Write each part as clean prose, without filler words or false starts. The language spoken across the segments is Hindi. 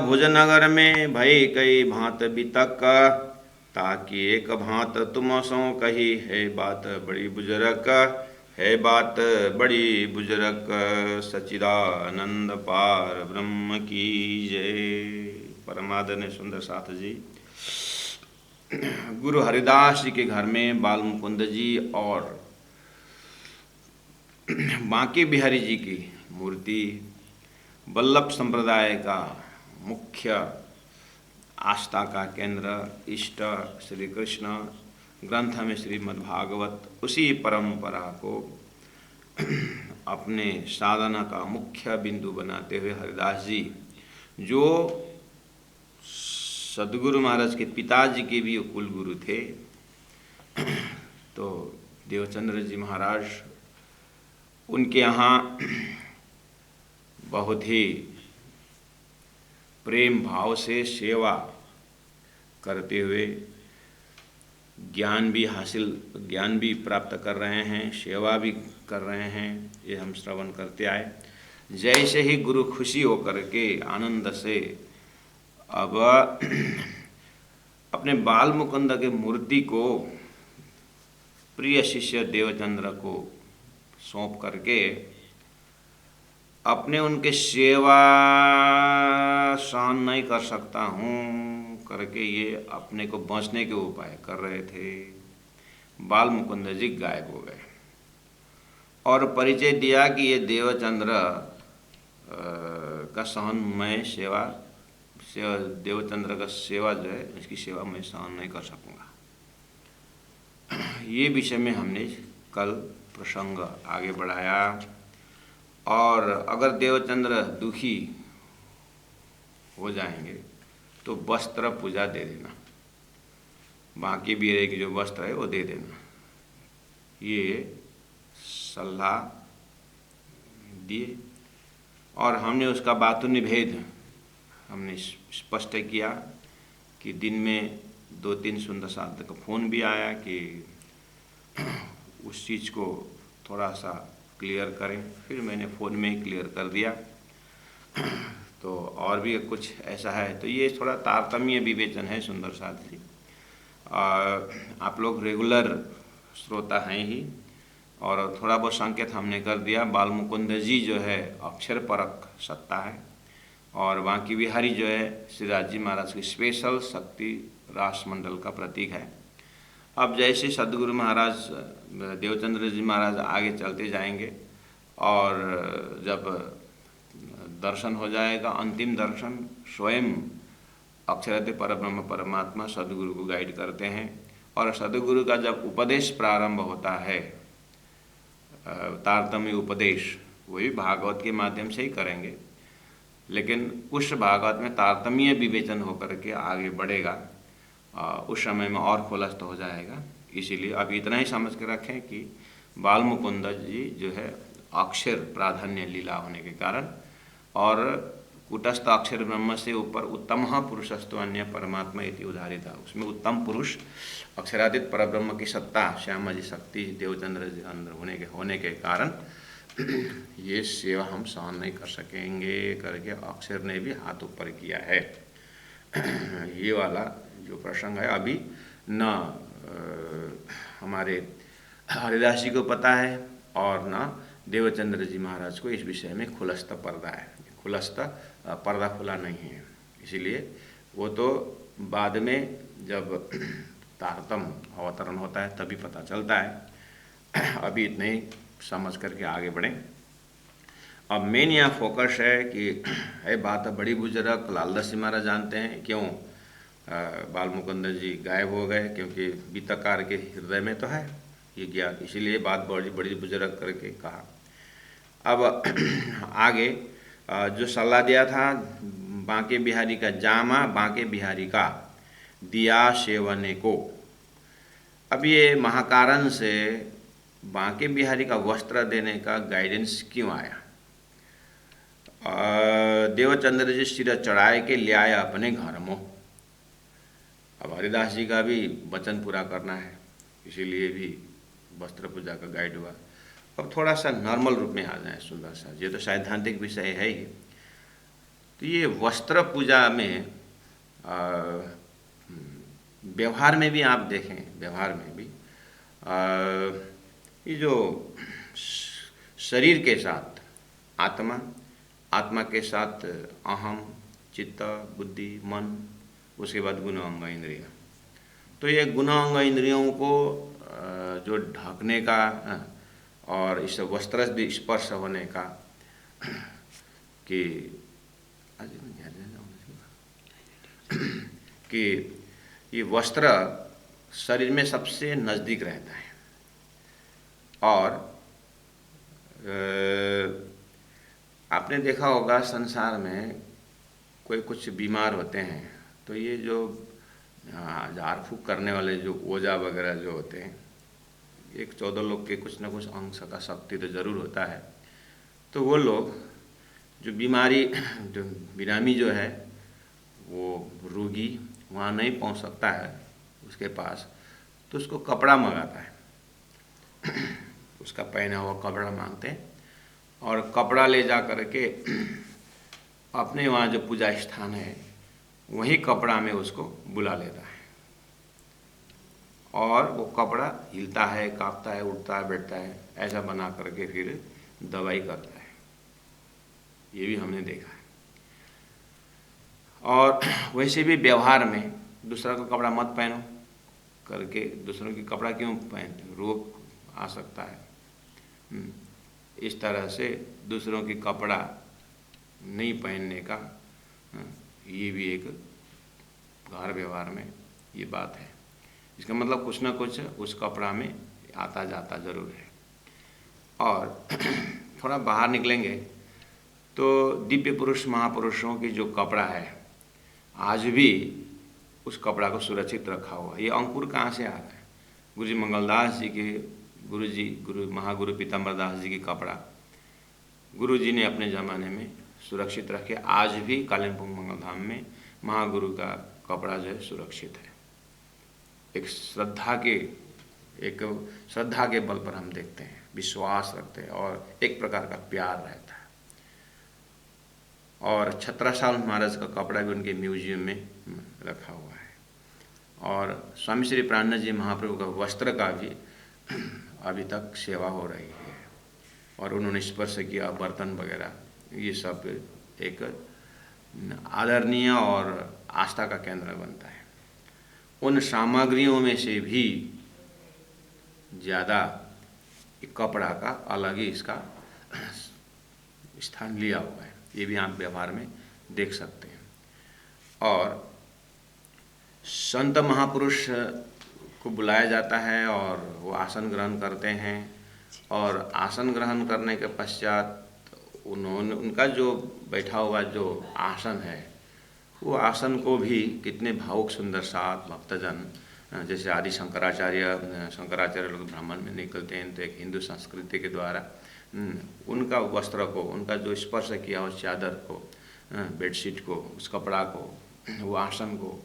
भुजनगर में भई कई भांत बितक, ताकि एक भांत तुम सो कही, है बात बड़ी बुजुर्ग, है बात बड़ी बुजुर्ग। सच्चिदानंद पार ब्रह्म की जय। परमादरणीय सुंदर साथ जी, गुरु हरिदास जी के घर में बाल मुकुंद जी और बांके बिहारी जी की मूर्ति वल्लभ संप्रदाय का मुख्य आस्था का केंद्र इष्ट श्री कृष्ण ग्रंथ में श्रीमद् भागवत, उसी परंपरा को अपने साधना का मुख्य बिंदु बनाते हुए हरिदास जी, जो सदगुरु महाराज के पिताजी के भी कुल गुरु थे, तो देवचंद्र जी महाराज उनके यहाँ बहुत ही प्रेम भाव से सेवा करते हुए ज्ञान भी प्राप्त कर रहे हैं, सेवा भी कर रहे हैं, ये हम श्रवण करते आए। जैसे ही गुरु खुशी होकर के आनंद से अब अपने बाल मुकुंद के मूर्ति को प्रिय शिष्य देवचंद्र को सौंप करके अपने उनके सेवा सहन नहीं कर सकता हूँ करके ये अपने को बचने के उपाय कर रहे थे, बाल मुकुंद जी गायब हो गए और परिचय दिया कि ये देवचंद्र का सहन मैं सेवा देवचंद्र का सेवा जो है, इसकी सेवा मैं सहन नहीं कर सकूँगा। ये विषय में हमने कल प्रसंग आगे बढ़ाया। और अगर देवचंद्र दुखी हो जाएंगे तो वस्त्र पूजा दे देना, बाकी बीरे की जो वस्त्र है वो दे देना, ये सलाह दिए। और हमने उसका बातुनिभेद हमने स्पष्ट किया कि दिन में 2-3 सुंदर साथ का फ़ोन भी आया कि उस चीज़ को थोड़ा सा क्लियर करें, फिर मैंने फ़ोन में ही क्लियर कर दिया। तो और भी कुछ ऐसा है, तो ये थोड़ा तारतम्य विवेचन है सुंदर साथ जी। आप लोग रेगुलर श्रोता हैं ही, और थोड़ा बहुत संकेत हमने कर दिया। बाल मुकुंद जी जो है अक्षर परक सत्ता है, और बांके बिहारी जो है श्रीराज जी महाराज की स्पेशल शक्ति रास मंडल का प्रतीक है। अब जैसे सदगुरु महाराज देवचंद्र जी महाराज आगे चलते जाएंगे और जब दर्शन हो जाएगा, अंतिम दर्शन, स्वयं अक्षरादि परब्रह्म परमात्मा सदगुरु को गाइड करते हैं। और सदगुरु का जब उपदेश प्रारंभ होता है, तारतम्य उपदेश, वही भागवत के माध्यम से ही करेंगे, लेकिन उस भागवत में तारतम्य विवेचन होकर के आगे बढ़ेगा, उस समय में और खुलस्त हो जाएगा। इसीलिए अब इतना ही समझ के रखें कि बाल मुकुंद जी जो है अक्षर प्राधान्य लीला होने के कारण, और कूटस्थ अक्षर ब्रह्म से ऊपर उत्तम पुरुषस्तु अन्य परमात्मा इति उदाहरित है, उसमें उत्तम पुरुष अक्षरादित परब्रह्म की सत्ता श्यामा जी शक्ति देवचंद्र जी अंदर होने के कारण ये सेवा हम सहन नहीं कर सकेंगे करके अक्षर ने भी हाथ ऊपर किया है। ये वाला जो प्रसंग है अभी न हमारे हरिदास जी को पता है और न देवचंद्र जी महाराज को इस विषय में खुलस्त पर्दा है, खुलस्त पर्दा खुला नहीं है। इसीलिए वो तो बाद में जब तारतम अवतरण होता है तभी पता चलता है। अभी इतने ही समझ करके आगे बढ़ें। अब मेन यहाँ फोकस है कि है बात बड़ी बुजुर्ग, लालदास जी महाराज जानते हैं क्यों बाल मुकुंद जी गायब हो गए, क्योंकि बीतकार के हृदय में तो है ये ज्ञान, इसीलिए बात बड़ी बड़ी बुजुर्ग करके कहा। अब आगे जो सलाह दिया था बांके बिहारी का जामा बांके बिहारी का दिया सेवने को, अब ये महाकारण से बांके बिहारी का वस्त्र देने का गाइडेंस क्यों आया? देवचंद्र जी सिर चढ़ाए के ले आया अपने घर में। अब हरिदास जी का भी वचन पूरा करना है, इसीलिए भी वस्त्र पूजा का गाइड हुआ। अब थोड़ा सा नॉर्मल रूप में आ जाए सुंदर सा, ये तो सैद्धांतिक विषय है ही। तो ये वस्त्र पूजा में व्यवहार में भी आप देखें, व्यवहार में भी ये जो शरीर के साथ आत्मा, आत्मा के साथ अहम, चित्त, बुद्धि, मन, उसके बाद गुण अंग इंद्रिय, तो ये गुण अंग इंद्रियों को जो ढकने का और इस वस्त्र स्पर्श होने का कि ये वस्त्र शरीर में सबसे नज़दीक रहता है। और आपने देखा होगा संसार में कोई कुछ बीमार होते हैं तो ये जो झाड़ फूँक करने वाले जो ओझा वगैरह जो होते हैं, एक 14 लोग के कुछ न कुछ अंश का शक्ति तो ज़रूर होता है। तो वो लोग जो बीमारी, जो बिरामी जो है, वो रोगी वहाँ नहीं पहुँच सकता है उसके पास, तो उसको कपड़ा मंगाता है उसका पहना हुआ कपड़ा मांगते हैं और कपड़ा ले जा कर के अपने वहाँ जो पूजा स्थान है वही कपड़ा में उसको बुला लेता है और वो कपड़ा हिलता है, कांपता है, उठता है, बैठता है, ऐसा बना करके फिर दवाई करता है। ये भी हमने देखा है। और वैसे भी व्यवहार में दूसरा का कपड़ा मत पहनो करके दूसरों की कपड़ा क्यों पहनते, रोग आ सकता है। इस तरह से दूसरों की कपड़ा नहीं पहनने का ये भी एक घर व्यवहार में ये बात है। इसका मतलब कुछ ना कुछ उस कपड़ा में आता जाता ज़रूर है। और थोड़ा बाहर निकलेंगे तो दिव्य पुरुष महापुरुषों की जो कपड़ा है आज भी उस कपड़ा को सुरक्षित रखा हुआ है। ये अंकुर कहाँ से आ रहा है? गुरुजी मंगलदास जी के गुरु महागुरु पीताम्बर दास जी की कपड़ा गुरुजी ने अपने ज़माने में सुरक्षित रखे। आज भी कालिम्पोंग मंगलधाम में महागुरु का कपड़ा जो है सुरक्षित है। एक श्रद्धा के बल पर हम देखते हैं, विश्वास रखते हैं और एक प्रकार का प्यार रहता है। और छत्रसाल महाराज का कपड़ा भी उनके म्यूजियम में रखा हुआ है। और स्वामी श्री प्राणानंद जी महाप्रभु का वस्त्र का भी अभी तक सेवा हो रही है और उन्होंने स्पर्श किया बर्तन वगैरह, ये सब एक आदरणीय और आस्था का केंद्र बनता है। उन सामग्रियों में से भी ज़्यादा कपड़ा का अलग ही इसका स्थान लिया हुआ है। ये भी आप व्यवहार में देख सकते हैं। और संत महापुरुष को बुलाया जाता है और वो आसन ग्रहण करते हैं और आसन ग्रहण करने के पश्चात उनका जो बैठा हुआ जो आसन है वो आसन को भी कितने भावुक सुंदर साथ भक्तजन, जैसे आदि शंकराचार्य लोग ब्राह्मण में निकलते हैं तो एक हिंदू संस्कृति के द्वारा उनका वस्त्र को, उनका जो स्पर्श किया उस चादर को, बेडशीट को, उस कपड़ा को, वो आसन को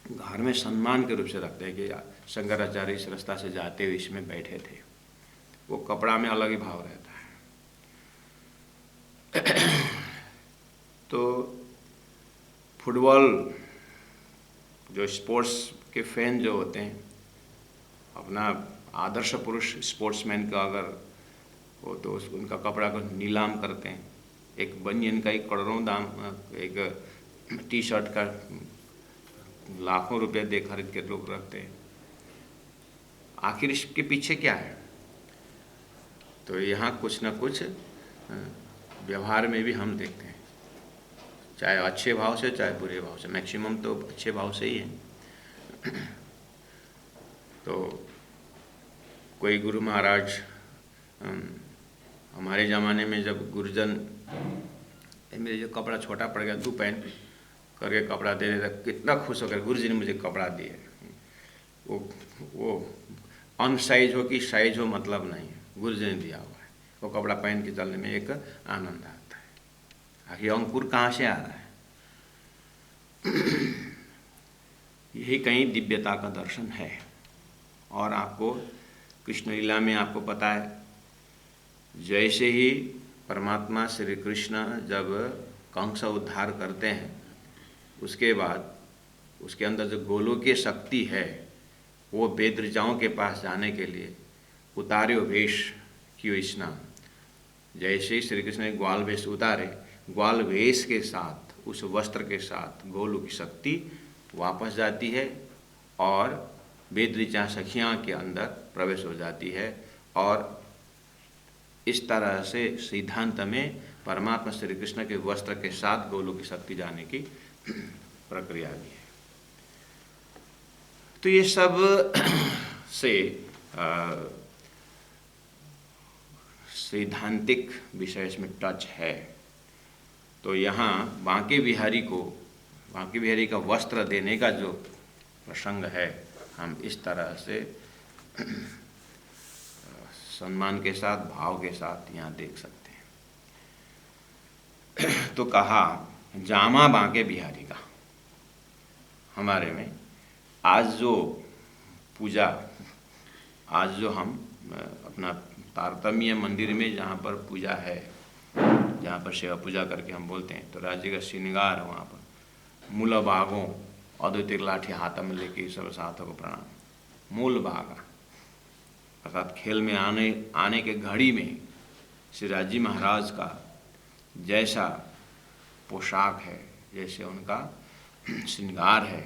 घर में सम्मान के रूप से रखते हैं कि शंकराचार्य इस रास्ता से जाते हुए इसमें बैठे थे। वो कपड़ा में अलग ही भाव रहता है। तो फुटबॉल जो स्पोर्ट्स के फैन जो होते हैं, अपना आदर्श पुरुष स्पोर्ट्समैन का अगर हो तो उनका कपड़ा को नीलाम करते हैं। एक बनियन का एक करोड़ों दाम, एक टी शर्ट का लाखों रुपए दे खरीद के लोग रखते हैं। आखिर इसके पीछे क्या है? तो यहाँ कुछ न कुछ व्यवहार में भी हम देखते हैं, चाहे अच्छे भाव से चाहे बुरे भाव से, मैक्सिमम तो अच्छे भाव से ही है। तो कोई गुरु महाराज हमारे ज़माने में जब गुरुजन मेरे जो कपड़ा छोटा पड़ गया तू पहन करके कपड़ा दे देता, कितना खुश होकर गुरुजी ने मुझे कपड़ा दिया। वो अनसाइज हो कि साइज हो मतलब नहीं है, गुरुजी ने दिया हुआ है। वो कपड़ा पहन के चलने में एक आनंद आता है। आखिर अंकुर कहाँ से आ रहा है? यही कहीं दिव्यता का दर्शन है। और आपको कृष्ण लीला में आपको पता है, जैसे ही परमात्मा श्री कृष्ण जब कंस उद्धार करते हैं, उसके बाद उसके अंदर जो गोलोकीय शक्ति है वो वेद ऋचाओं के पास जाने के लिए उतारे वेश कियो स्नान। जैसे ही श्री कृष्ण ने ग्वाल वेश उतारे, ग्वाल वेश के साथ उस वस्त्र के साथ गोलू की शक्ति वापस जाती है और वेद ऋचा सखियाँ के अंदर प्रवेश हो जाती है। और इस तरह से सिद्धांत में परमात्मा श्री कृष्ण के वस्त्र के साथ गोलू की शक्ति जाने की प्रक्रिया भी है। तो ये सब से सैद्धांतिक विषय इसमें टच है। तो यहाँ बांके बिहारी का वस्त्र देने का जो प्रसंग है, हम इस तरह से सम्मान के साथ, भाव के साथ यहाँ देख सकते हैं। तो कहा जामा बांके बिहारी का। हमारे में आज जो पूजा, आज जो हम अपना तारतम्य मंदिर में जहाँ पर पूजा है, जहाँ पर सेवा पूजा करके हम बोलते हैं, तो राज्य का श्रृंगार वहाँ पर मूल बागों अद्वैतिक लाठी हाथ में लेके सब साथों को प्रणाम। मूल बागा अर्थात खेल में आने के घड़ी में श्री राजी महाराज का जैसा पोशाक है, जैसे उनका श्रृंगार है,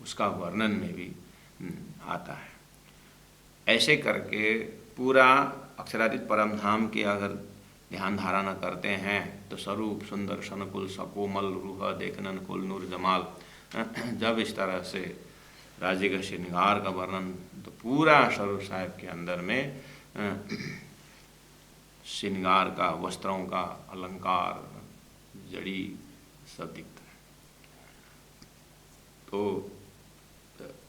उसका वर्णन में भी आता है। ऐसे करके पूरा अक्षरातीत परम धाम की अगर ध्यान धारणा करते हैं तो स्वरूप सुंदर सनकुल सकोमल रूह देखनन कुल नूर जमाल, जब इस तरह से राज्य का श्रृंगार का वर्णन, तो पूरा स्वरूप साहिब के अंदर में श्रृंगार का, वस्त्रों का अलंकार, जड़ी सब दिखता है। तो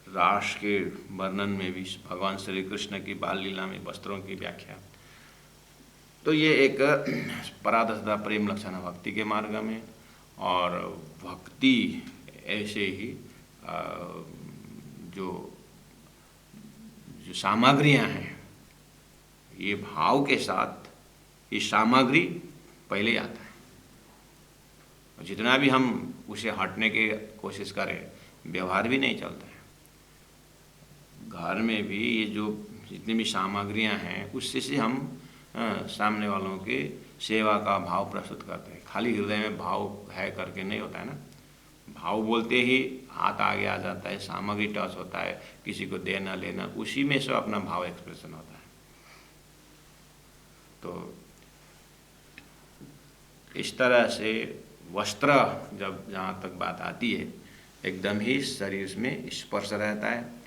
रास के वर्णन में भी भगवान श्री कृष्ण की बाल लीला में वस्त्रों की व्याख्या। तो ये एक पराधसता प्रेम लक्षण है भक्ति के मार्ग में। और भक्ति ऐसे ही जो सामग्रियां हैं, ये भाव के साथ ये सामग्री पहले आता है। और जितना भी हम उसे हटने की कोशिश करें, व्यवहार भी नहीं चलता है। घर में भी ये जो जितनी भी सामग्रियां हैं, उससे से हम सामने वालों के सेवा का भाव प्रस्तुत करते हैं। खाली हृदय में भाव है करके नहीं होता है ना। भाव बोलते ही हाथ आगे आ जाता है, सामग्री टच होता है, किसी को देना लेना, उसी में से अपना भाव एक्सप्रेशन होता है। तो इस तरह से वस्त्र जब जहाँ तक बात आती है, एकदम ही शरीर में स्पर्श रहता है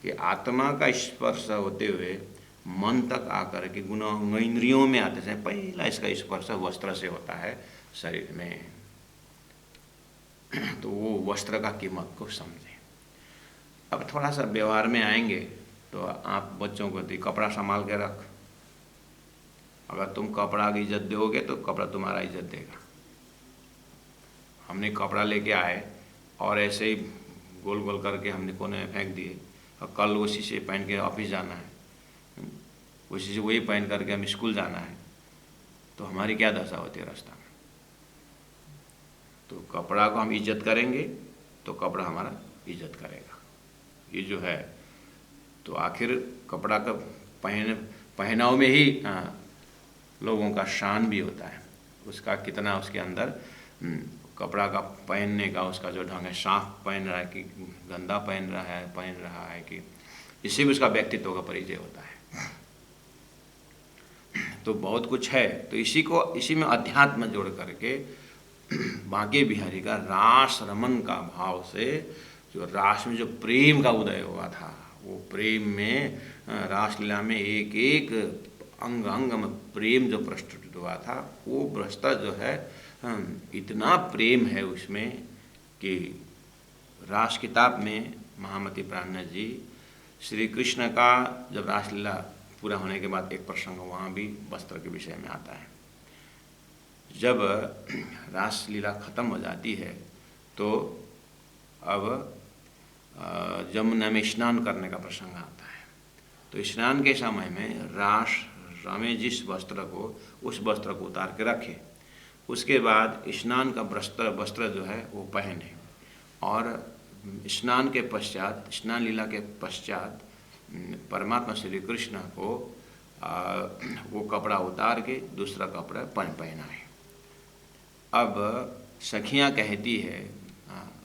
कि आत्मा का स्पर्श होते हुए मन तक आकर के गुण इंद्रियों में आते हैं। पहला इसका स्पर्श वस्त्र से होता है शरीर में। तो वो वस्त्र का कीमत को समझें। अब थोड़ा सा व्यवहार में आएंगे तो आप बच्चों को दी कपड़ा संभाल के रख। अगर तुम कपड़ा की इज्जत दोगे तो कपड़ा तुम्हारा इज्जत देगा। हमने कपड़ा लेके आए और ऐसे ही गोल गोल करके हमने कोने में फेंक दिए, और कल उसी से पहन के ऑफिस जाना है, उसी से वही पहन करके हम स्कूल जाना है, तो हमारी क्या दशा होती है रास्ता में। तो कपड़ा को हम इज्जत करेंगे तो कपड़ा हमारा इज्जत करेगा। ये जो है, तो आखिर कपड़ा का पहनाव में ही लोगों का शान भी होता है। उसका कितना उसके अंदर कपड़ा का पहनने का उसका जो ढंग है, साफ पहन रहा है कि गंदा पहन रहा है कि, इससे भी उसका व्यक्तित्व का परिचय होता है। तो बहुत कुछ है। तो इसी में अध्यात्म जोड़ करके बांके बिहारी का रास रमन का भाव से, जो रास में जो प्रेम का उदय हुआ था, वो प्रेम में रासलीला में एक एक अंग अंग में प्रेम जो प्रस्तुत हुआ था, वो भ्रष्टा जो है इतना प्रेम है उसमें कि रास किताब में महामती प्राणनाथ जी श्री कृष्ण का जब रासलीला पूरा होने के बाद एक प्रसंग वहाँ भी वस्त्र के विषय में आता है। जब रासलीला खत्म हो जाती है तो अब जमुना में स्नान करने का प्रसंग आता है। तो स्नान के समय में रास रमे जिस वस्त्र को, उस वस्त्र को उतार के रखे। उसके बाद स्नान का वस्त्र जो है वो पहने, और स्नान के पश्चात, स्नान लीला के पश्चात परमात्मा श्री कृष्ण को वो कपड़ा उतार के दूसरा कपड़ा पहनाए। अब सखियाँ कहती है,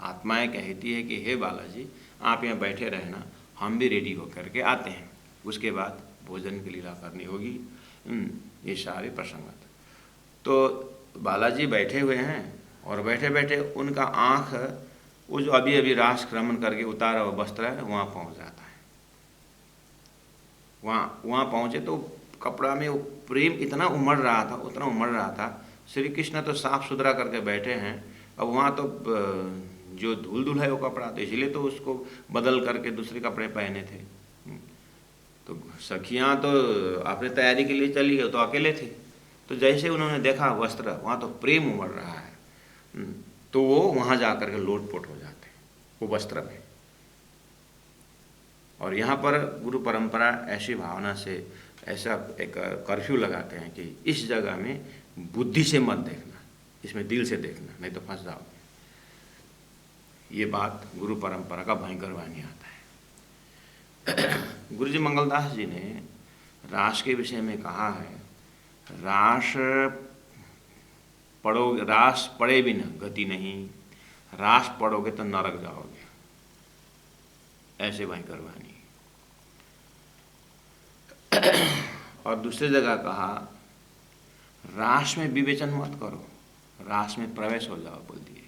आत्माएं कहती है कि हे बालाजी आप यहाँ बैठे रहना, हम भी रेडी होकर के आते हैं, उसके बाद भोजन की लीला करनी होगी। ये सारे प्रसंग। तो बालाजी बैठे हुए हैं और बैठे बैठे उनका आँख वो जो अभी अभी रास क्रमण करके उतारा हुआ वस्त्र है वहाँ पहुँच जाता है। वहाँ पहुँचे तो कपड़ा में वो प्रेम इतना उमड़ रहा था, उतना उमड़ रहा था। श्री कृष्ण तो साफ सुथरा करके बैठे हैं, अब वहाँ तो जो धूल धूल है वो कपड़ा, तो इसलिए तो उसको बदल करके दूसरे कपड़े पहने थे। तो सखियाँ तो अपने तैयारी के लिए चली गई, तो अकेले थे। तो जैसे उन्होंने देखा वस्त्र, वहाँ तो प्रेम उमड़ रहा है, तो वो वहाँ जा कर के लोटपोट हो जाते वो वस्त्र में। और यहाँ पर गुरु परंपरा ऐसी भावना से ऐसा एक कर्फ्यू लगाते हैं कि इस जगह में बुद्धि से मत देखना, इसमें दिल से देखना, नहीं तो फंस जाओगे। ये बात गुरु परंपरा का भयंकर वाणी आता है। गुरु जी मंगलदास जी ने रास के विषय में कहा है, रास पढ़ोगे, रास पढ़े बिना गति नहीं, रास पढ़ोगे तो नरक जाओगे, ऐसे भयंकर वाणी। और दूसरी जगह कहा, रास में विवेचन मत करो, रास में प्रवेश हो जाओ, बोल दिए।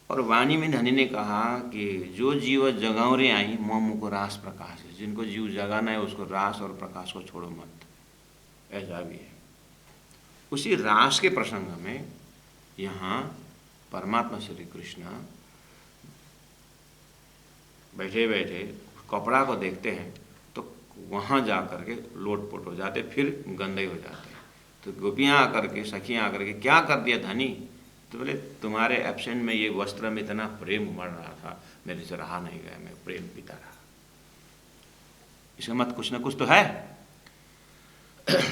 और वाणी में धनी ने कहा कि जो जीव जगावरे आई मोह मुको रास प्रकाश है, जिनको जीव जगाना है उसको रास और प्रकाश को छोड़ो मत, ऐसा भी है। उसी रास के प्रसंग में यहाँ परमात्मा श्री कृष्ण बैठे बैठे कपड़ा को देखते हैं तो वहाँ जा कर के लोटपोट हो जाते, फिर गंदे हो जाते। तो गोपियाँ आकर के, सखियाँ आकर के, क्या कर दिया धनी? तो बोले तुम्हारे एब्सेंट में ये वस्त्र में इतना प्रेम उमड़ रहा था, मेरे से रहा नहीं गया, मैं प्रेम पीता रहा। इसका मत कुछ ना कुछ तो है।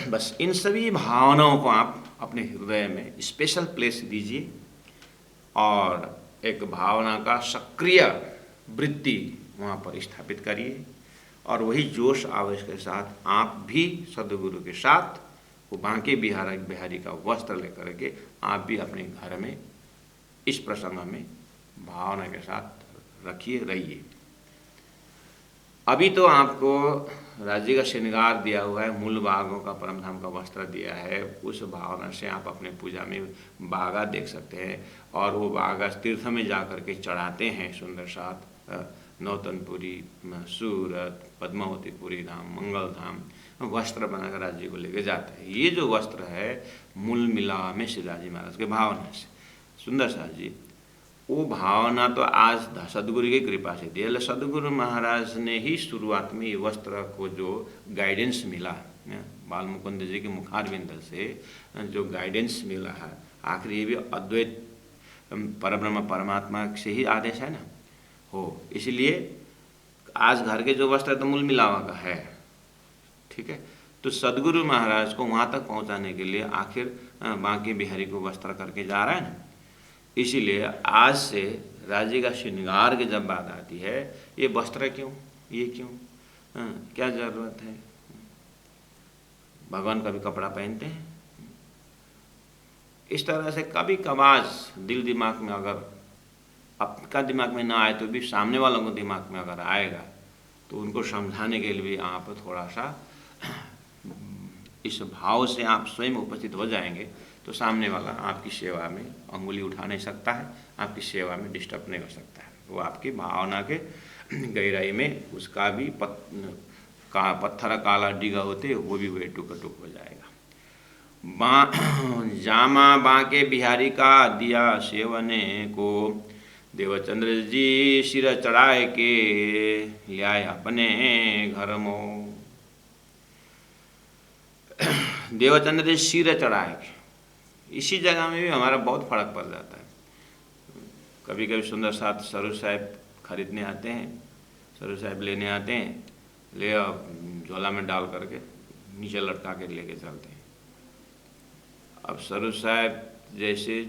बस इन सभी भावनाओं को आप अपने हृदय में स्पेशल प्लेस दीजिए और एक भावना का सक्रिय वृत्ति वहाँ पर स्थापित करिए, और वही जोश आवेश के साथ आप भी सद्गुरु के साथ वो बांके बिहारी का वस्त्र लेकर के आप भी अपने घर में इस प्रसंग में भावना के साथ रहिए। अभी तो आपको राज्य का श्रृंगार दिया हुआ है, मूल बागों का परमधाम का वस्त्र दिया है, उस भावना से आप अपने पूजा में बागा देख सकते हैं। और वो बागा तीर्थ में जा कर के चढ़ाते हैं, सुंदर साथ नौतनपुरी, सूरत, पद्मावतीपुरी धाम, मंगल धाम वस्त्र बनाकर राज्य को लेके जाते हैं। ये जो वस्त्र है मूल मिला में शिवराज जी महाराज के भावना से। सुंदर साथ जी, वो भावना तो आज सदगुरु की कृपा से दी है। सदगुरु महाराज ने ही शुरुआत में ये वस्त्र को जो गाइडेंस मिला, बाल मुकुंद जी के मुखारविंद से जो गाइडेंस मिला है, आखिर ये भी अद्वैत परब्रह्म परमात्मा से ही आदेश है ना हो। इसलिए आज घर के जो वस्त्र तो मूल मिलावा का है, ठीक है। तो सदगुरु महाराज को वहाँ तक पहुँचाने के लिए आखिर बांके बिहारी को वस्त्र करके जा रहा है ना। इसीलिए आज से राज्य का श्रृंगार की जब बात आती है, ये वस्त्र क्यों, ये क्यों, क्या जरूरत है? भगवान का भी कपड़ा पहनते हैं। इस तरह से कभी कभार दिल दिमाग में, अगर आपका दिमाग में ना आए तो भी सामने वालों को दिमाग में अगर आएगा तो उनको समझाने के लिए भी आप थोड़ा सा इस भाव से आप स्वयं उपस्थित हो जाएंगे तो सामने वाला आपकी सेवा में अंगुली उठा नहीं सकता है, आपकी सेवा में डिस्टर्ब नहीं हो सकता है। वो आपकी भावना के गहराई में उसका भी पत्थर काला डिगा होते वो भी वे टुक टुक हो जाएगा। जामा बांके बिहारी का दिया सेवने को, देवचंद्र जी सिर चढ़ाए के लियाए अपने घर में। देवचंद्र जी सिर चढ़ाए के, इसी जगह में भी हमारा बहुत फर्क पड़ जाता है। कभी कभी सुंदर साथ सरू साहब खरीदने आते हैं, सरू साहब लेने आते हैं, ले झोला में डाल करके नीचे लटका के लेके चलते हैं। अब स्वरूप साहब जैसे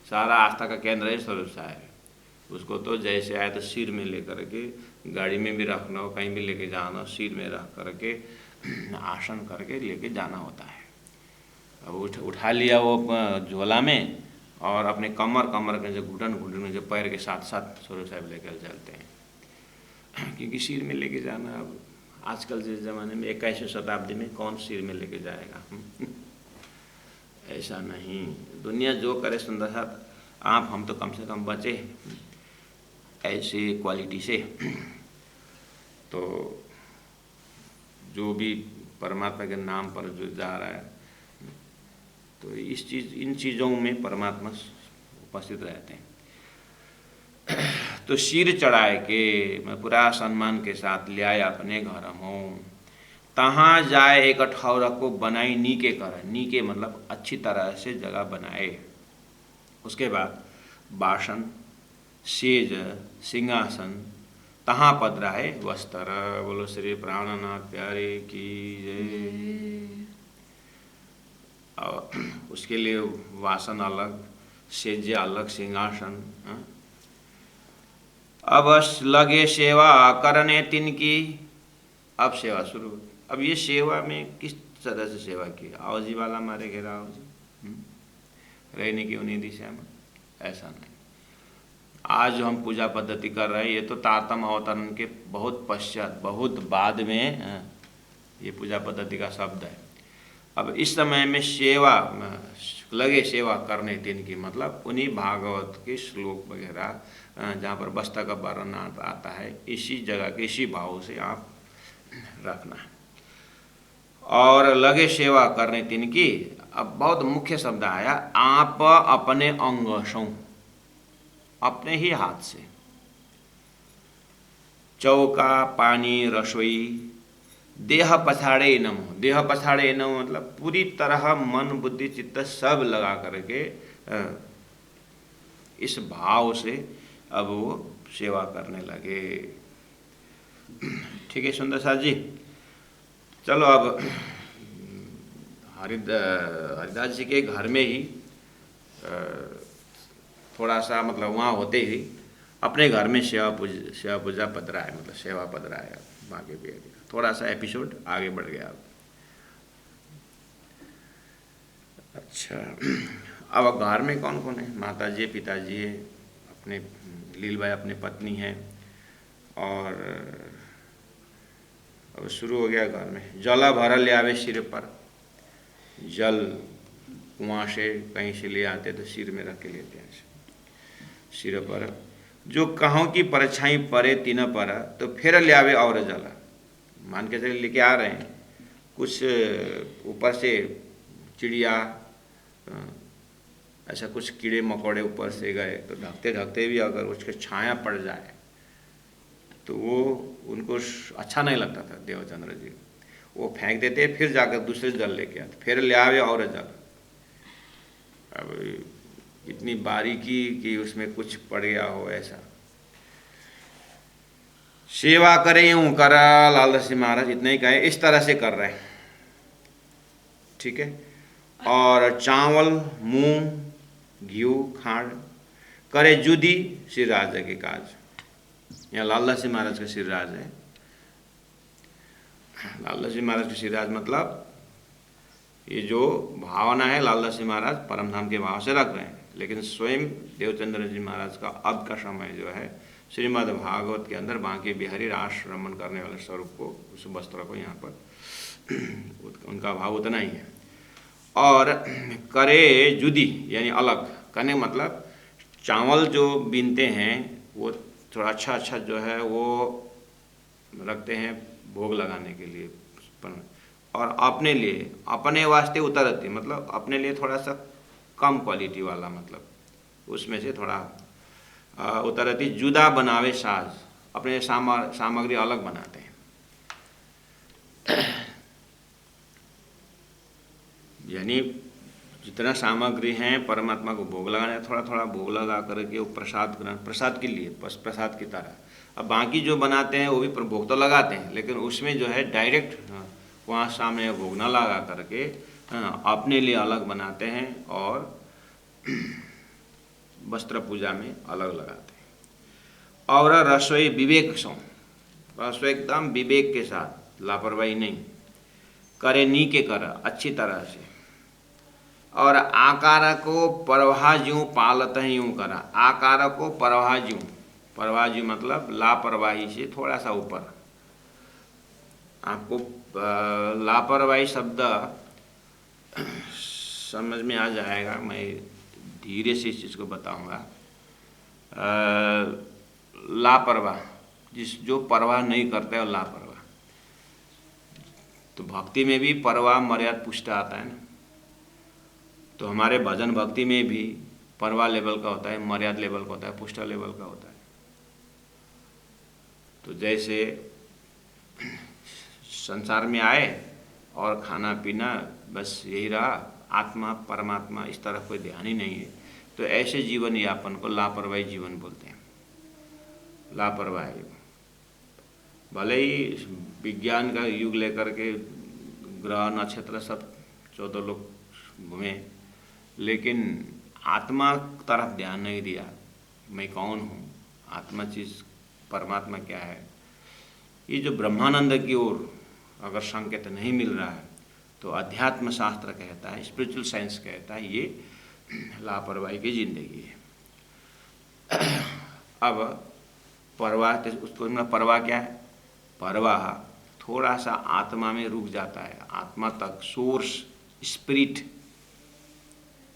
सारा आस्था का केंद्र है स्वरूप साहब, उसको तो जैसे आए तो सिर में लेकर के, गाड़ी में भी रखना हो, कहीं भी लेके जाना हो, सिर में रख करके आसन करके लेके जाना होता है। अब उठा लिया वो झोला में, और अपने कमर के जो घुटन जो पैर के साथ साथ स्वरूप साहब लेकर चलते हैं, क्योंकि सिर में लेके जाना अब आजकल के ज़माने में 21वीं शताब्दी में कौन सिर में लेके जाएगा। ऐसा नहीं, दुनिया जो करे सुंदर साथ, आप हम तो कम से कम बचे ऐसे क्वालिटी से। तो जो भी परमात्मा के नाम पर जो जा रहा है, तो इन चीज़ों में परमात्मा उपस्थित रहते हैं। तो सिर चढ़ाए के मैं पूरा सम्मान के साथ ले आया अपने घर में, तहाँ जाए एक ठौर को बनाई नीके कर, नीके मतलब अच्छी तरह से जगह बनाए। उसके बाद बासन, सेज, सिंहासन, तहाँ पधराए वस्त्र। बोलो श्री प्राणनाथ प्यारे की जय। और उसके लिए वासन अलग, सेज अलग, सिंहासन। अब लगे सेवा करने तिनकी। अब सेवा शुरू। अब ये सेवा में किस तरह से सेवा की? आओ जी वाला मारे घेरा, आओ जी, रहने की उन्हीं दिशा में, ऐसा नहीं। आज जो हम पूजा पद्धति कर रहे हैं, ये तो तारतम अवतरण के बहुत पश्चात, बहुत बाद में ये पूजा पद्धति का शब्द है। अब इस समय में सेवा लगे सेवा करने तिनकी, मतलब उन्हीं भागवत के श्लोक वगैरह जहाँ पर वस्त्र का वर्णन आता है, इसी जगह के इसी भाव से आप रखना है। और लगे सेवा करने तिनकी, अब बहुत मुख्य शब्द आया, आप अपने अंगों, अपने ही हाथ से चौका, पानी, रसोई, देह पछाड़े नमो। देह पछाड़े नमो मतलब पूरी तरह मन बुद्धि चित्त सब लगा करके इस भाव से अब वो सेवा करने लगे। ठीक है सुंदर साथ जी, चलो अब हरिदास जी के घर में ही थोड़ा सा मतलब वहाँ होते ही अपने घर में सेवा पूजा पधरा है, मतलब सेवा पधरा है। बाकी भी थोड़ा सा एपिसोड आगे बढ़ गया। अच्छा, अब घर में कौन कौन है? माता जी, पिताजी है, अपने लील भाई अपनी पत्नी है, और अब शुरू हो गया घर में। जला भरा ले आवे सिर पर, जल कुआं से कहीं से ले आते तो सिर में रख के लेते हैं सिर पर। जो कहों की परछाई परे तीन पर, तो फिर ले आवे और जला। मान के चले लेके आ रहे हैं, कुछ ऊपर से चिड़िया ऐसा कुछ कीड़े मकोड़े ऊपर से गए, तो ढकते ढकते भी अगर उसके छाया पड़ जाए तो वो उनको अच्छा नहीं लगता था। देवचंद्र जी वो फेंक देते, फिर जाकर दूसरे जल लेके आते, फिर ले आवे और जल। अब इतनी बारीकी कि उसमें कुछ पड़ गया हो ऐसा। सेवा करे यूं करा, लालदास जी महाराज इतना ही कहे, इस तरह से कर रहे हैं। ठीक है। और चावल, मूंग, घी, खांड करे जुदी श्री राज के काज। यहाँ लालदास जी महाराज का सिरराज है। लालदास जी महाराज का सिरराज मतलब ये जो भावना है, लालदास जी महाराज परमधाम के भाव से रख रहे हैं, लेकिन स्वयं देवचंद्र जी महाराज का अब का समय जो है श्रीमद् भागवत के अंदर बांके बिहारी रास रमन करने वाले स्वरूप को, उस वस्त्र को यहाँ पर उनका भाव उतना ही है। और करे जुदी यानी अलग करने मतलब चावल जो बीनते हैं वो थोड़ा अच्छा जो है वो रखते हैं भोग लगाने के लिए, और अपने लिए अपने वास्ते उतरती मतलब अपने लिए थोड़ा सा कम क्वालिटी वाला, मतलब उसमें से थोड़ा उतरती जुदा बनावे साज, अपने सामग्री अलग बनाते हैं। यानी जितना सामग्री हैं परमात्मा को भोग लगाना है, थोड़ा थोड़ा भोग लगा करके वो प्रसाद ग्रहण, प्रसाद के लिए, बस प्रसाद की तरह। अब बाकी जो बनाते हैं वो भी भोग तो लगाते हैं, लेकिन उसमें जो है डायरेक्ट वहाँ सामने भोग न लगा करके अपने लिए अलग बनाते हैं और वस्त्र पूजा में अलग लगाते हैं। और रसोई विवेक सो, रसोई एकदम विवेक के साथ, लापरवाही नहीं करे, नी के कर अच्छी तरह से। और आकार को परवाह ज्यों पालत है यूँ करा, आकार को परवाह ज्यों, परवाह ज्यों मतलब लापरवाही से थोड़ा सा ऊपर। आपको लापरवाही शब्द समझ में आ जाएगा, मैं धीरे से इस चीज़ को बताऊंगा। लापरवाह, जो परवाह नहीं करते और लापरवाह, तो भक्ति में भी परवाह मर्यादा पुष्ट आता है ना। तो हमारे भजन भक्ति में भी परवाह लेवल का होता है, मर्यादा लेवल का होता है, पुष्ट लेवल का होता है। तो जैसे संसार में आए और खाना पीना बस यही रहा, आत्मा परमात्मा इस तरफ कोई ध्यान ही नहीं है, तो ऐसे जीवन यापन को लापरवाही जीवन बोलते हैं। लापरवाही, भले ही विज्ञान का युग लेकर के ग्रह नक्षत्र सब 14 लोग घूमे, लेकिन आत्मा तरफ ध्यान नहीं दिया। मैं कौन हूँ, आत्मा चीज़, परमात्मा क्या है, ये जो ब्रह्मानंद की ओर अगर संकेत नहीं मिल रहा है, तो अध्यात्म शास्त्र कहता है, स्पिरिचुअल साइंस कहता है, ये लापरवाही की जिंदगी है। अब परवाह, उसको परवाह क्या है, परवाह थोड़ा सा आत्मा में रुक जाता है, आत्मा तक, सोर्स, स्पिरिट,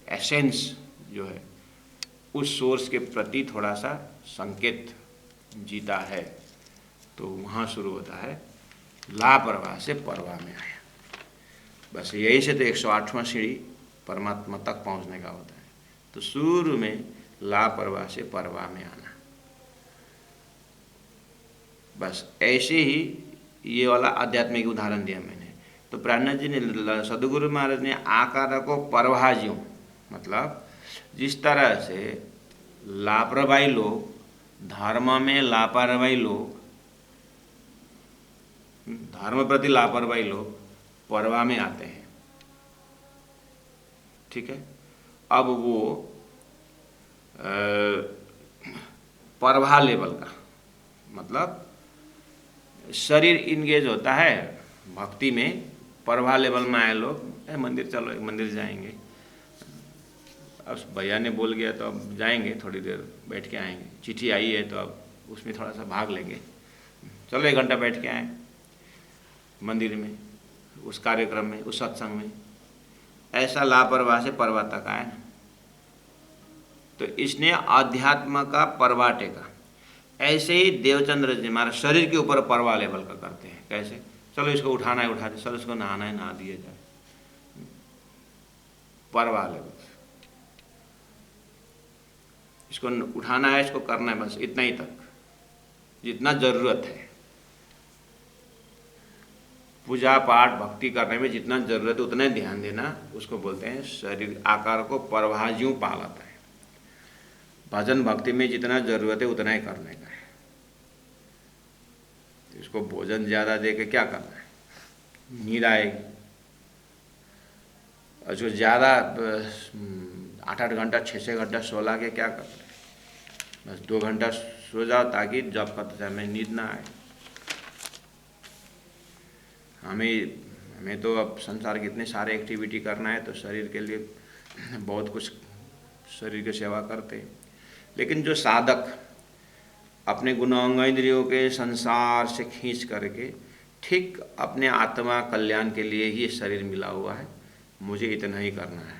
एसेंस जो है, उस सोर्स के प्रति थोड़ा सा संकेत जीता है, तो वहाँ शुरू होता है लापरवाह से परवाह में आया। बस यही से तो 108वां सीढ़ी परमात्मा तक पहुँचने का होता है। तो शुरू में लापरवाह से परवाह में आना, बस ऐसे ही ये वाला आध्यात्मिक उदाहरण दिया मैंने। तो प्राणनाथ जी ने, सदगुरु महाराज ने आकार को परवाह ज्यों, मतलब जिस तरह से लापरवाही लोग, धर्म में लापरवाही लोग, धर्म प्रति लापरवाही लोग परवाह में आते हैं, ठीक है। अब वो परवाह लेवल का मतलब शरीर इंगेज होता है भक्ति में, परवाह लेवल में आए लोग, मंदिर चलो, एक मंदिर जाएंगे, अब भैया ने बोल गया तो अब जाएंगे, थोड़ी देर बैठ के आएंगे, चिट्ठी आई है तो अब उसमें थोड़ा सा भाग लेंगे, चलो 1 घंटा बैठ के आए मंदिर में, उस कार्यक्रम में, उस सत्संग में। ऐसा लापरवाह से परवाह तक आए ना, तो इसने अध्यात्म का परवाह टेका। ऐसे ही देवचंद्र जी हमारे शरीर के ऊपर परवाह लेवल का करते हैं। कैसे, चलो इसको उठाना है उठा दे, चलो इसको नहाना है नहा दिया जाए, परवाह लेवल, इसको उठाना है, इसको करना है, बस इतना ही तक, जितना जरूरत है। पूजा पाठ भक्ति करने में जितना जरूरत है उतना ध्यान देना, उसको बोलते हैं शरीर आकार को परवाह ज्यों पालता है। भजन भक्ति में जितना जरूरत है उतना ही करने का है। इसको भोजन ज्यादा दे के क्या करना है, नींद आएगी। और जो ज्यादा 8-8 घंटा 6-6 घंटा सोला के क्या करना है, बस 2 घंटा सो जाओ ताकि जब करते समय नींद ना आए। हमें तो अब संसार के इतने सारे एक्टिविटी करना है, तो शरीर के लिए बहुत कुछ शरीर की सेवा करते हैं। लेकिन जो साधक अपने गुणांग इंद्रियों के संसार से खींच करके ठीक अपने आत्मा कल्याण के लिए ही शरीर मिला हुआ है, मुझे इतना ही करना है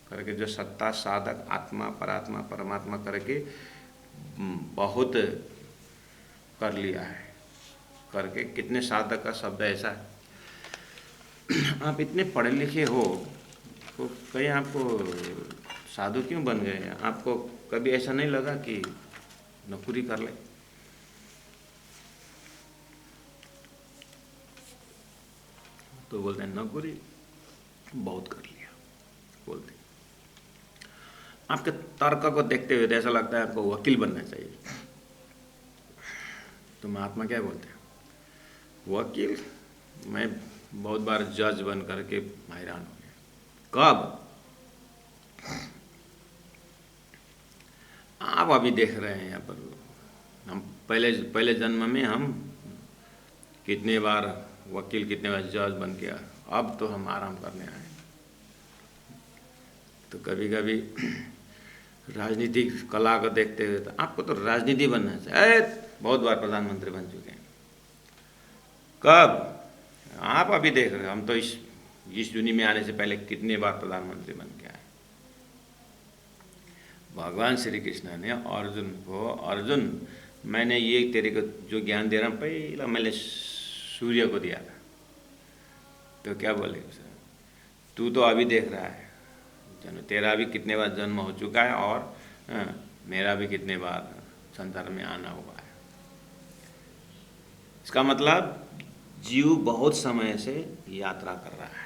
करके जो सत्ता साधक आत्मा परात्मा परमात्मा करके बहुत कर लिया है करके। कितने साधक का शब्द ऐसा है, आप इतने पढ़े लिखे हो तो कहीं आपको साधु क्यों बन गए? आपको कभी ऐसा नहीं लगा कि नौकरी कर ले? तो बोलते हैं नौकरी बहुत कर लिया। बोलते आपके तर्क को देखते हुए तो ऐसा लगता है आपको वकील बनना चाहिए। तो महात्मा क्या बोलते हैं, वकील, मैं बहुत बार जज बन करके हैरान हो गया। कब? आप अभी देख रहे हैं यहाँ पर, हम पहले जन्म में हम कितने बार वकील, कितने बार जज बन के आए, अब तो हम आराम करने आए। तो कभी कभी राजनीतिक कला को देखते हुए तो आपको तो राजनीति बनना चाहिए। बहुत बार प्रधानमंत्री बन चुके हैं। कब? आप अभी देख रहे हैं, हम तो इस दुनिया में आने से पहले कितने बार प्रधानमंत्री बन के आए। भगवान श्री कृष्ण ने अर्जुन को, अर्जुन मैंने ये तेरे को जो ज्ञान दे रहा हूँ पहला मैंने सूर्य को दिया था। तो क्या बोले उसे, तू तो अभी देख रहा है, तेरा भी कितने बार जन्म हो चुका है और मेरा भी कितने बार संसार में आना हुआ है। इसका मतलब जीव बहुत समय से यात्रा कर रहा है।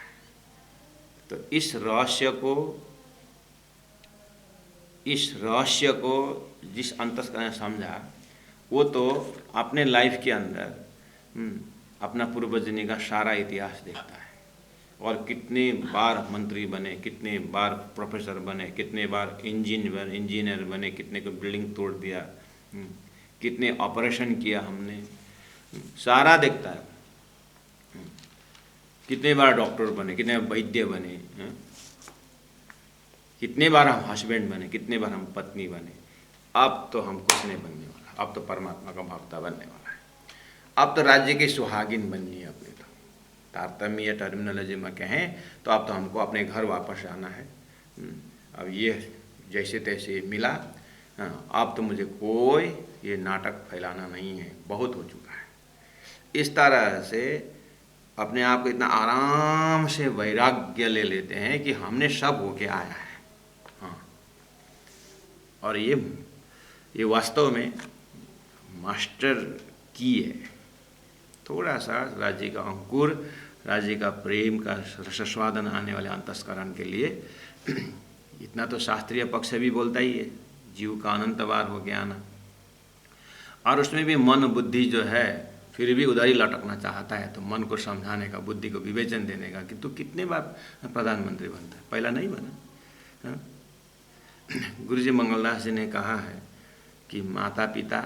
तो इस रहस्य को जिस अंतस्करण ने समझा, वो तो अपने लाइफ के अंदर अपना पूर्वजन्म का सारा इतिहास देखता है, और कितने बार मंत्री बने, कितने बार प्रोफेसर बने, कितने बार इंजीनियर बने, कितने को बिल्डिंग तोड़ दिया, कितने ऑपरेशन किया हमने, सारा देखता है। कितने बार डॉक्टर बने, कितने वैद्य बने, कितने बार हम हस्बैंड बने, कितने बार हम पत्नी बने। अब तो हम कुछ नहीं बनने वाला, अब तो परमात्मा का भक्ता बनने वाला है। अब तो राज्य की सुहागिन बननी है अपने। तो तारतम्य टर्मिनोलॉजी में कहें तो अब तो हमको अपने घर वापस आना है। अब ये जैसे तैसे मिला, अब तो मुझे कोई ये नाटक फैलाना नहीं है, बहुत हो चुका है। इस तरह से अपने आप को इतना आराम से वैराग्य ले लेते हैं कि हमने सब होके आया है। हाँ, और ये वास्तव में मास्टर की है। थोड़ा सा राज्य का अंकुर, राज्य का प्रेम का रसस्वादन आने वाले अंतस्करण के लिए इतना तो शास्त्रीय पक्ष भी बोलता ही है, जीव का अनंतवार हो गया आना। और उसमें भी मन बुद्धि जो है फिर भी उधर ही लटकना चाहता है। तो मन को समझाने का, बुद्धि को विवेचन देने का कि तू कितने बार प्रधानमंत्री बनता है, पहला नहीं बना। गुरु जी मंगलदास जी ने कहा है कि माता पिता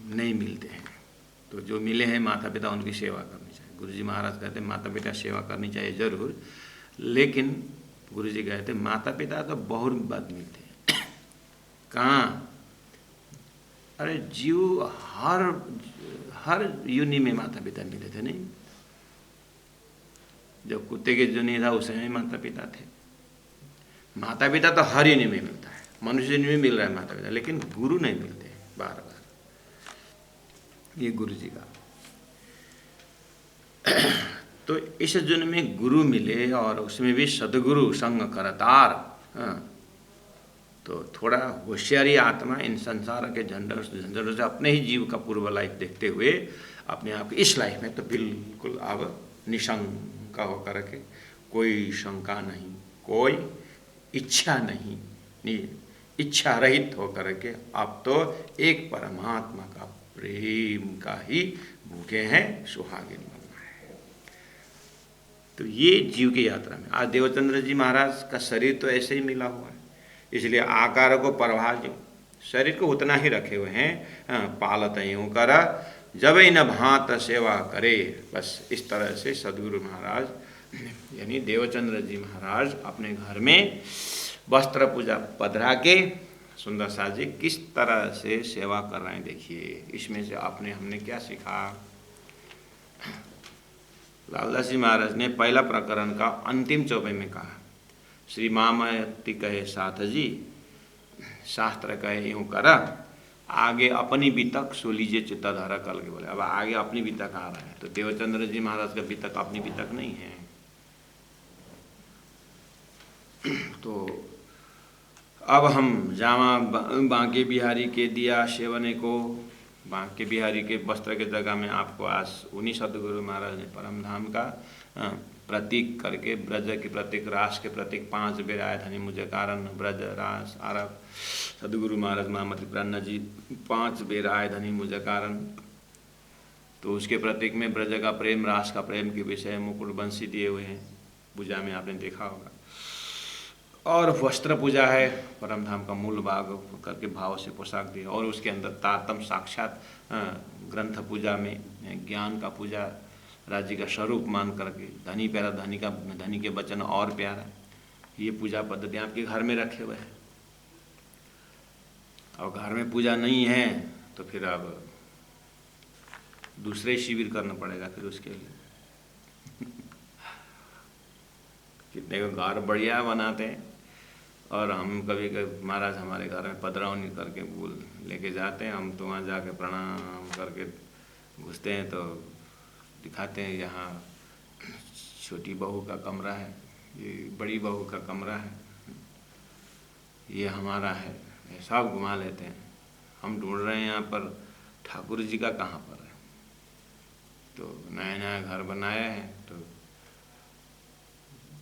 नहीं मिलते हैं, तो जो मिले हैं माता पिता उनकी सेवा करनी चाहिए। गुरु जी महाराज कहते हैं माता पिता सेवा करनी चाहिए जरूर, लेकिन गुरु जी कहते माता पिता तो बहुत बात मिलते हैं। कहाँ? अरे जीव हर योनि में माता पिता मिले थे नहीं? जब कुत्ते के योनि था उस समय माता पिता थे। माता पिता तो हर योनि में मिलता है, मनुष्य योनि में मिल रहा है माता पिता, लेकिन गुरु नहीं मिलते बार बार। ये गुरु जी का तो इस जन्म में गुरु मिले और उसमें भी सदगुरु संग करतार। तो थोड़ा होशियारी आत्मा इन संसार के झंझटों से अपने ही जीव का पूर्व लाइफ देखते हुए अपने आप की इस लाइफ में तो बिल्कुल अब निशंक होकर के, कोई शंका नहीं, कोई इच्छा नहीं, इच्छा रहित होकर के अब तो एक परमात्मा का प्रेम का ही भूखे हैं, सुहागिन बनना है। तो ये जीव की यात्रा में आज देवचंद्र जी महाराज का शरीर तो ऐसे ही मिला हुआ है, इसलिए आकार को परभाज शरीर को उतना ही रखे हुए हैं। पालत यूँ कर जब ही न भांत सेवा करे। बस इस तरह से सदगुरु महाराज यानी देवचंद्र जी महाराज अपने घर में वस्त्र पूजा पधरा के सुंदर सा जी किस तरह से सेवा कर रहे हैं। देखिए इसमें से हमने क्या सीखा। लालदास जी महाराज ने पहला प्रकरण का अंतिम चौपे में कहा, श्री मामती कहे साथ जी, शास्त्र कहे यूँ करा, आगे अपनी बीतक सो लीजिए चित्ताधारा कल के बोले। अब आगे अपनी बीतक आ रहा है, तो देवचंद्र जी महाराज का बीतक अपनी बीतक नहीं है। तो अब हम जामा बांके बिहारी के दिया सेवने को, बांके बिहारी के वस्त्र के जगह में आपको आज उन्हीं सदगुरु महाराज ने परम धाम का प्रतीक करके, ब्रज के प्रतीक, रास के प्रतीक 5 बेर आए धनी मुझे कारण, ब्रज रास आरब सदगुरु महाराज महामती प्रन्न जी 5 बेर आए धनी मुझे कारण। तो उसके प्रतीक में ब्रज का प्रेम, रास का प्रेम के विषय मुकुट बंसी दिए हुए हैं। पूजा में आपने देखा होगा। और वस्त्र पूजा है, परम धाम का मूल भाग करके भाव से पोशाक दिया। और उसके अंदर तारतम साक्षात ग्रंथ पूजा में ज्ञान का पूजा, राज्य का स्वरूप मान करके, धनी प्यारा धनी के वचन और प्यारा, ये पूजा पद्धति आपके घर में रखे हुए हैं। और घर में पूजा नहीं है तो फिर अब दूसरे शिविर करना पड़ेगा फिर उसके लिए। कितने को घर बढ़िया बनाते हैं और हम कभी कभी महाराज हमारे घर में पधरावनी करके बोल लेके जाते हैं, हम तो वहाँ जाके प्रणाम करके घुसते हैं तो दिखाते हैं यहाँ छोटी बहू का कमरा है, ये बड़ी बहू का कमरा है, ये हमारा है, सब घुमा लेते हैं। हम ढूंढ रहे हैं यहाँ पर ठाकुर जी का कहाँ पर है। तो नया नया घर बनाया है तो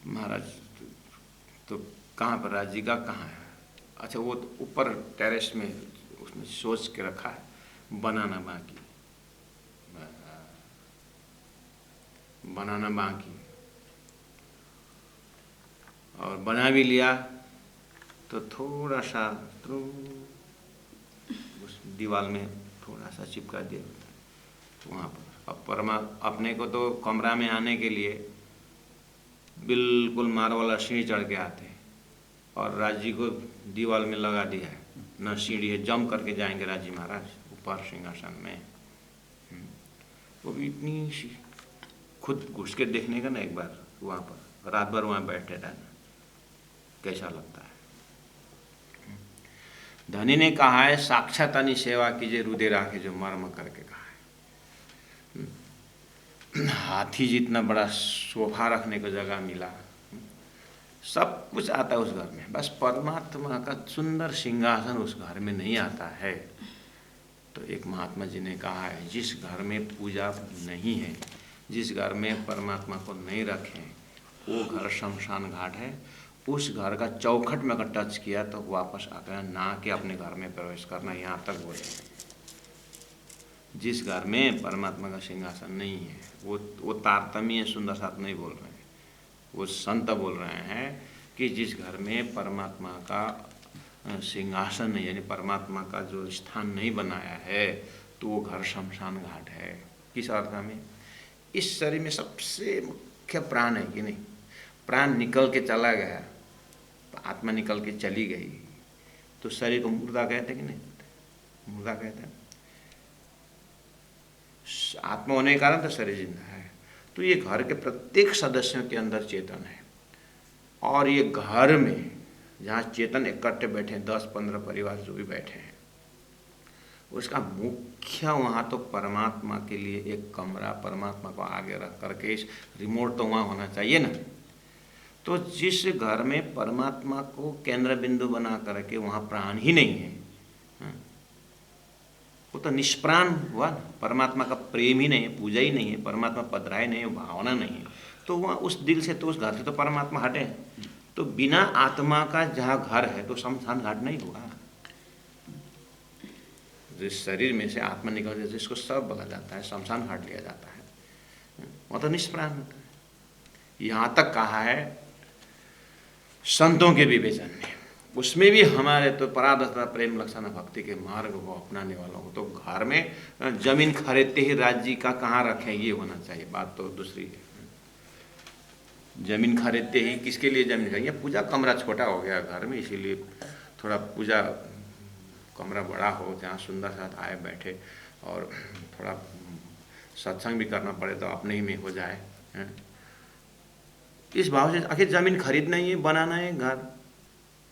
महाराज तो कहाँ पर राज जी का कहाँ है? अच्छा वो तो ऊपर टेरेस में उसने सोच के रखा है, बनाना बाकी और बना भी लिया तो थोड़ा सा तो उस दीवार में थोड़ा सा चिपका दिया वहाँ पर। अब अपने को तो कमरा में आने के लिए बिल्कुल मार्बल सीढ़ी चढ़ के आते हैं और राज जी को दीवार में लगा दिया है, न सीढ़ी है, जम करके जाएंगे राज जी महाराज ऊपर सिंहासन में। वो भी इतनी सी खुद घुस के देखने का ना एक बार वहाँ पर, रात भर वहाँ बैठे रहना कैसा लगता है। धनी ने कहा है साक्षातानी सेवा कीजिए रुदे राखे जो मर्म करके कहा है। हाथी जितना बड़ा सोफा रखने को जगह मिला, सब कुछ आता है उस घर में, बस परमात्मा का सुंदर सिंहासन उस घर में नहीं आता है। तो एक महात्मा जी ने कहा है जिस घर में पूजा नहीं है, जिस घर में परमात्मा को नहीं रखें, वो घर शमशान घाट है। उस घर का चौखट में अगर टच किया तो वापस आकर ना कि अपने घर में प्रवेश करना, यहाँ तक बोले। जिस घर में परमात्मा का सिंहासन नहीं है, वो तारतम्य सुंदर साथ नहीं बोल रहे हैं, वो संत बोल रहे हैं कि जिस घर में परमात्मा का सिंहासन नहीं, यानी परमात्मा का जो स्थान नहीं बनाया है, तो वो घर शमशान घाट है। किस अर्थ में? इस शरीर में सबसे मुख्य प्राण है कि नहीं? प्राण निकल के चला गया, आत्मा निकल के चली गई तो शरीर को मुर्दा कहते कि नहीं? मुर्दा कहते हैं। आत्मा होने के कारण तो शरीर जिंदा है। तो ये घर के प्रत्येक सदस्यों के अंदर चेतन है और ये घर में जहाँ चेतन इकट्ठे बैठे हैं, 10-15 परिवार जो भी बैठे हैं, उसका मुख्य वहाँ तो परमात्मा के लिए एक कमरा, परमात्मा को आगे रख करके इस रिमोट तो वहाँ होना चाहिए ना। तो जिस घर में परमात्मा को केंद्र बिंदु बना करके वहाँ प्राण ही नहीं है, वो तो निष्प्राण हुआ ना। परमात्मा का प्रेम ही नहीं है, पूजा ही नहीं है, परमात्मा पधराए नहीं है, भावना नहीं है, तो वहाँ उस दिल से, तो उस घर से तो परमात्मा हटे। तो बिना आत्मा का जहाँ घर है तो शमशान घाट नहीं हुआ। जिस शरीर में से आत्मा निकल जाए, जिसको सब बोला जाता है, शमशान घाट लिया जाता है, वो तो निष्प्राण होता है। यहाँ तक कहा है संतों के विवेचन में, उसमें भी हमारे तो पराधता प्रेम लक्षण भक्ति के मार्ग को अपनाने वालों को तो घर में जमीन खरीदते ही राज्य का कहाँ रखें, ये होना चाहिए। बात तो दूसरी है। जमीन खरीदते ही किसके लिए जमीन खरीदेंगे? पूजा कमरा छोटा हो गया घर में, इसीलिए थोड़ा पूजा कमरा बड़ा हो, जहाँ सुंदर साथ आए बैठे और थोड़ा सत्संग भी करना पड़े तो अपने ही में हो जाए। इस भाव से आखिर जमीन खरीदना ही है, बनाना है घर,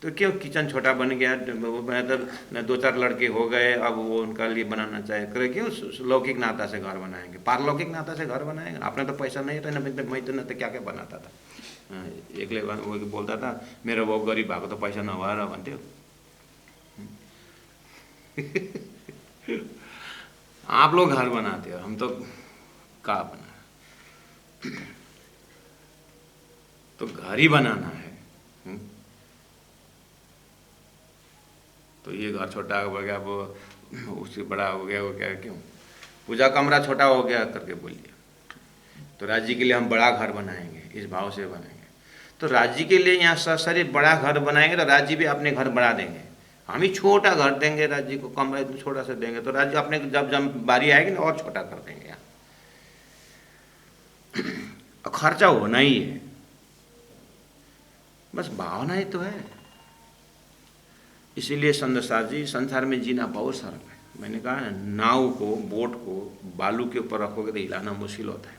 तो क्यों किचन छोटा बन गया, मतलब 2-4 लड़के हो गए, अब वो उनका लिए बनाना चाहिए, करे क्यों लौकिक नाता से घर बनाएंगे, पारलौकिक नाता से घर बनाएंगे? आपने तो पैसा नहीं था ना, मैं तो न तो क्या क्या बनाता था। एकले वो बोलता था मेरो बाउ गरीब भएको तो पैसा नभएर भन्थ्यो। आप लोग घर बनाते हो, हम तो कहाँ बना। तो घर ही बनाना है। तो ये घर छोटा हो गया, वो उससे बड़ा हो गया, वो क्या, क्यों पूजा कमरा छोटा हो गया करके बोलिए। तो राज्य के लिए हम बड़ा घर बनाएंगे, इस भाव से बनाएंगे। तो राज्य के लिए यहाँ सर बड़ा घर बनाएंगे तो राज्य भी अपने घर बढ़ा देंगे। हम ही छोटा घर देंगे राज्य को, कमरा इतना छोटा सा देंगे तो राज्य अपने जब बारी आएगी ना और छोटा कर देंगे यहाँ। खर्चा होना ही है, बस भावना ही तो है। इसीलिए संदसार जी, संसार में जीना बहुत सरल है। मैंने कहा नाव को, बोट को बालू के ऊपर रखोगे तो हिलाना मुश्किल होता है,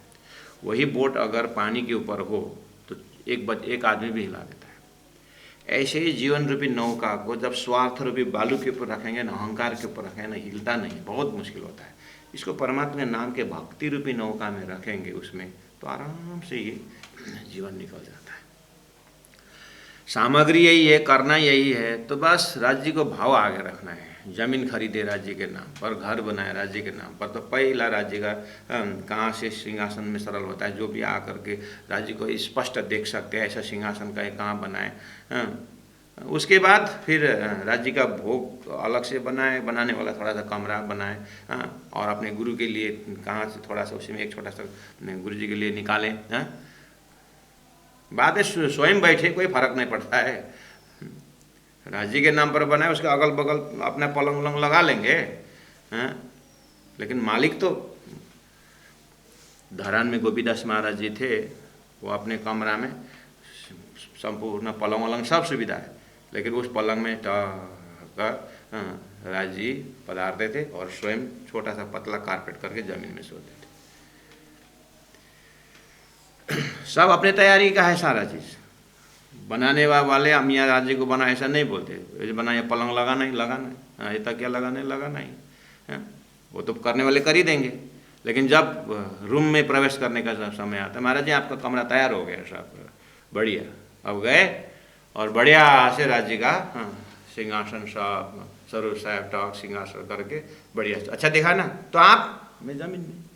वही बोट अगर पानी के ऊपर हो तो एक आदमी भी हिला देता है। ऐसे ही जीवन रूपी नौका को जब स्वार्थ रूपी बालू के ऊपर रखेंगे ना, अहंकार के ऊपर रखेंगे ना, हिलता नहीं, बहुत मुश्किल होता है। इसको परमात्मा के नाम के भक्ति रूपी नौका में रखेंगे उसमें, तो आराम से ये जीवन निकल जाता है। सामग्री यही है, करना यही है, तो बस राज्य को भाव आगे रखना है। जमीन खरीदे राज्य के नाम पर, घर बनाए राज्य के नाम पर, तो पहला राज्य का कहाँ से सिंहासन में सरल होता है। जो भी आकर के राज्य को स्पष्ट देख सकते हैं ऐसा सिंहासन का कहाँ बनाए। उसके बाद फिर राज्य का भोग अलग से बनाए, बनाने वाला थोड़ा सा कमरा बनाए, और अपने गुरु के लिए कहाँ से थोड़ा सा उसी में एक छोटा सा गुरु जी के लिए निकालें। बाद में स्वयं बैठे, कोई फर्क नहीं पड़ता है। राज्य के नाम पर बनाए, उसके अगल बगल अपना पलंग उलंग लगा लेंगे, लेकिन मालिक तो धरान में गोपीदास महाराज जी थे, वो अपने कमरा में संपूर्ण पलंग वलंग सब सुविधा है, लेकिन उस पलंग में राज जी पधारते थे और स्वयं छोटा सा पतला कारपेट करके जमीन में सोते थे। सब अपने तैयारी का है सारा चीज़। बनाने वाले मियाँ राज्य को बना ऐसा नहीं बोलते, ये बना, ये पलंग लगाना ही लगाना, ये तकिया लगाना ही, वो तो करने वाले कर ही देंगे। लेकिन जब रूम में प्रवेश करने का समय आता है, महाराज जी आपका कमरा तैयार हो गया साहब, बढ़िया। अब गए और बढ़िया से राज्य का सिंहासन साहब सरू साहब टॉक सिंहासन करके बढ़िया, अच्छा देखा ना, तो आप मैं जमीन में।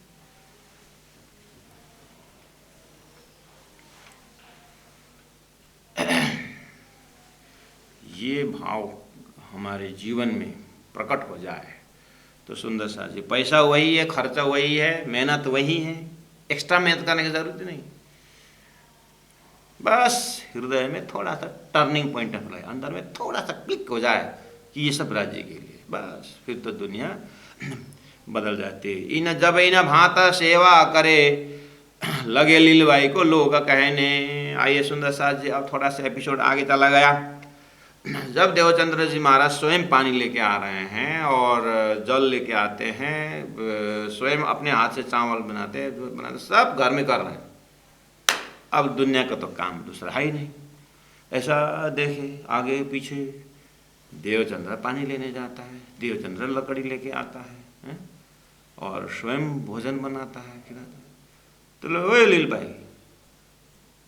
ये भाव हमारे जीवन में प्रकट हो जाए तो सुंदर सा जी, पैसा वही है, खर्चा वही है, मेहनत वही है, एक्स्ट्रा मेहनत करने की जरूरत नहीं। बस हृदय में थोड़ा सा टर्निंग पॉइंट है, अंदर में थोड़ा सा क्लिक हो जाए कि ये सब राज्य के लिए, बस फिर तो दुनिया बदल जाती है। इन जब इन भांता सेवा करे लगे लीलबाई को लोग कहने। आइए सुंदर साथ जी, अब थोड़ा सा एपिसोड आगे चला गया। जब देवचंद्र जी महाराज स्वयं पानी लेके आ रहे हैं और जल लेके आते हैं, स्वयं अपने हाथ से चावल बनाते सब घर में कर रहे हैं। अब दुनिया का तो काम दूसरा है ही नहीं। ऐसा देखे आगे पीछे देवचंद्र पानी लेने जाता है, देवचंद्र लकड़ी लेके आता है और स्वयं भोजन बनाता है, खिलाता है। तो लो ओए लील भाई,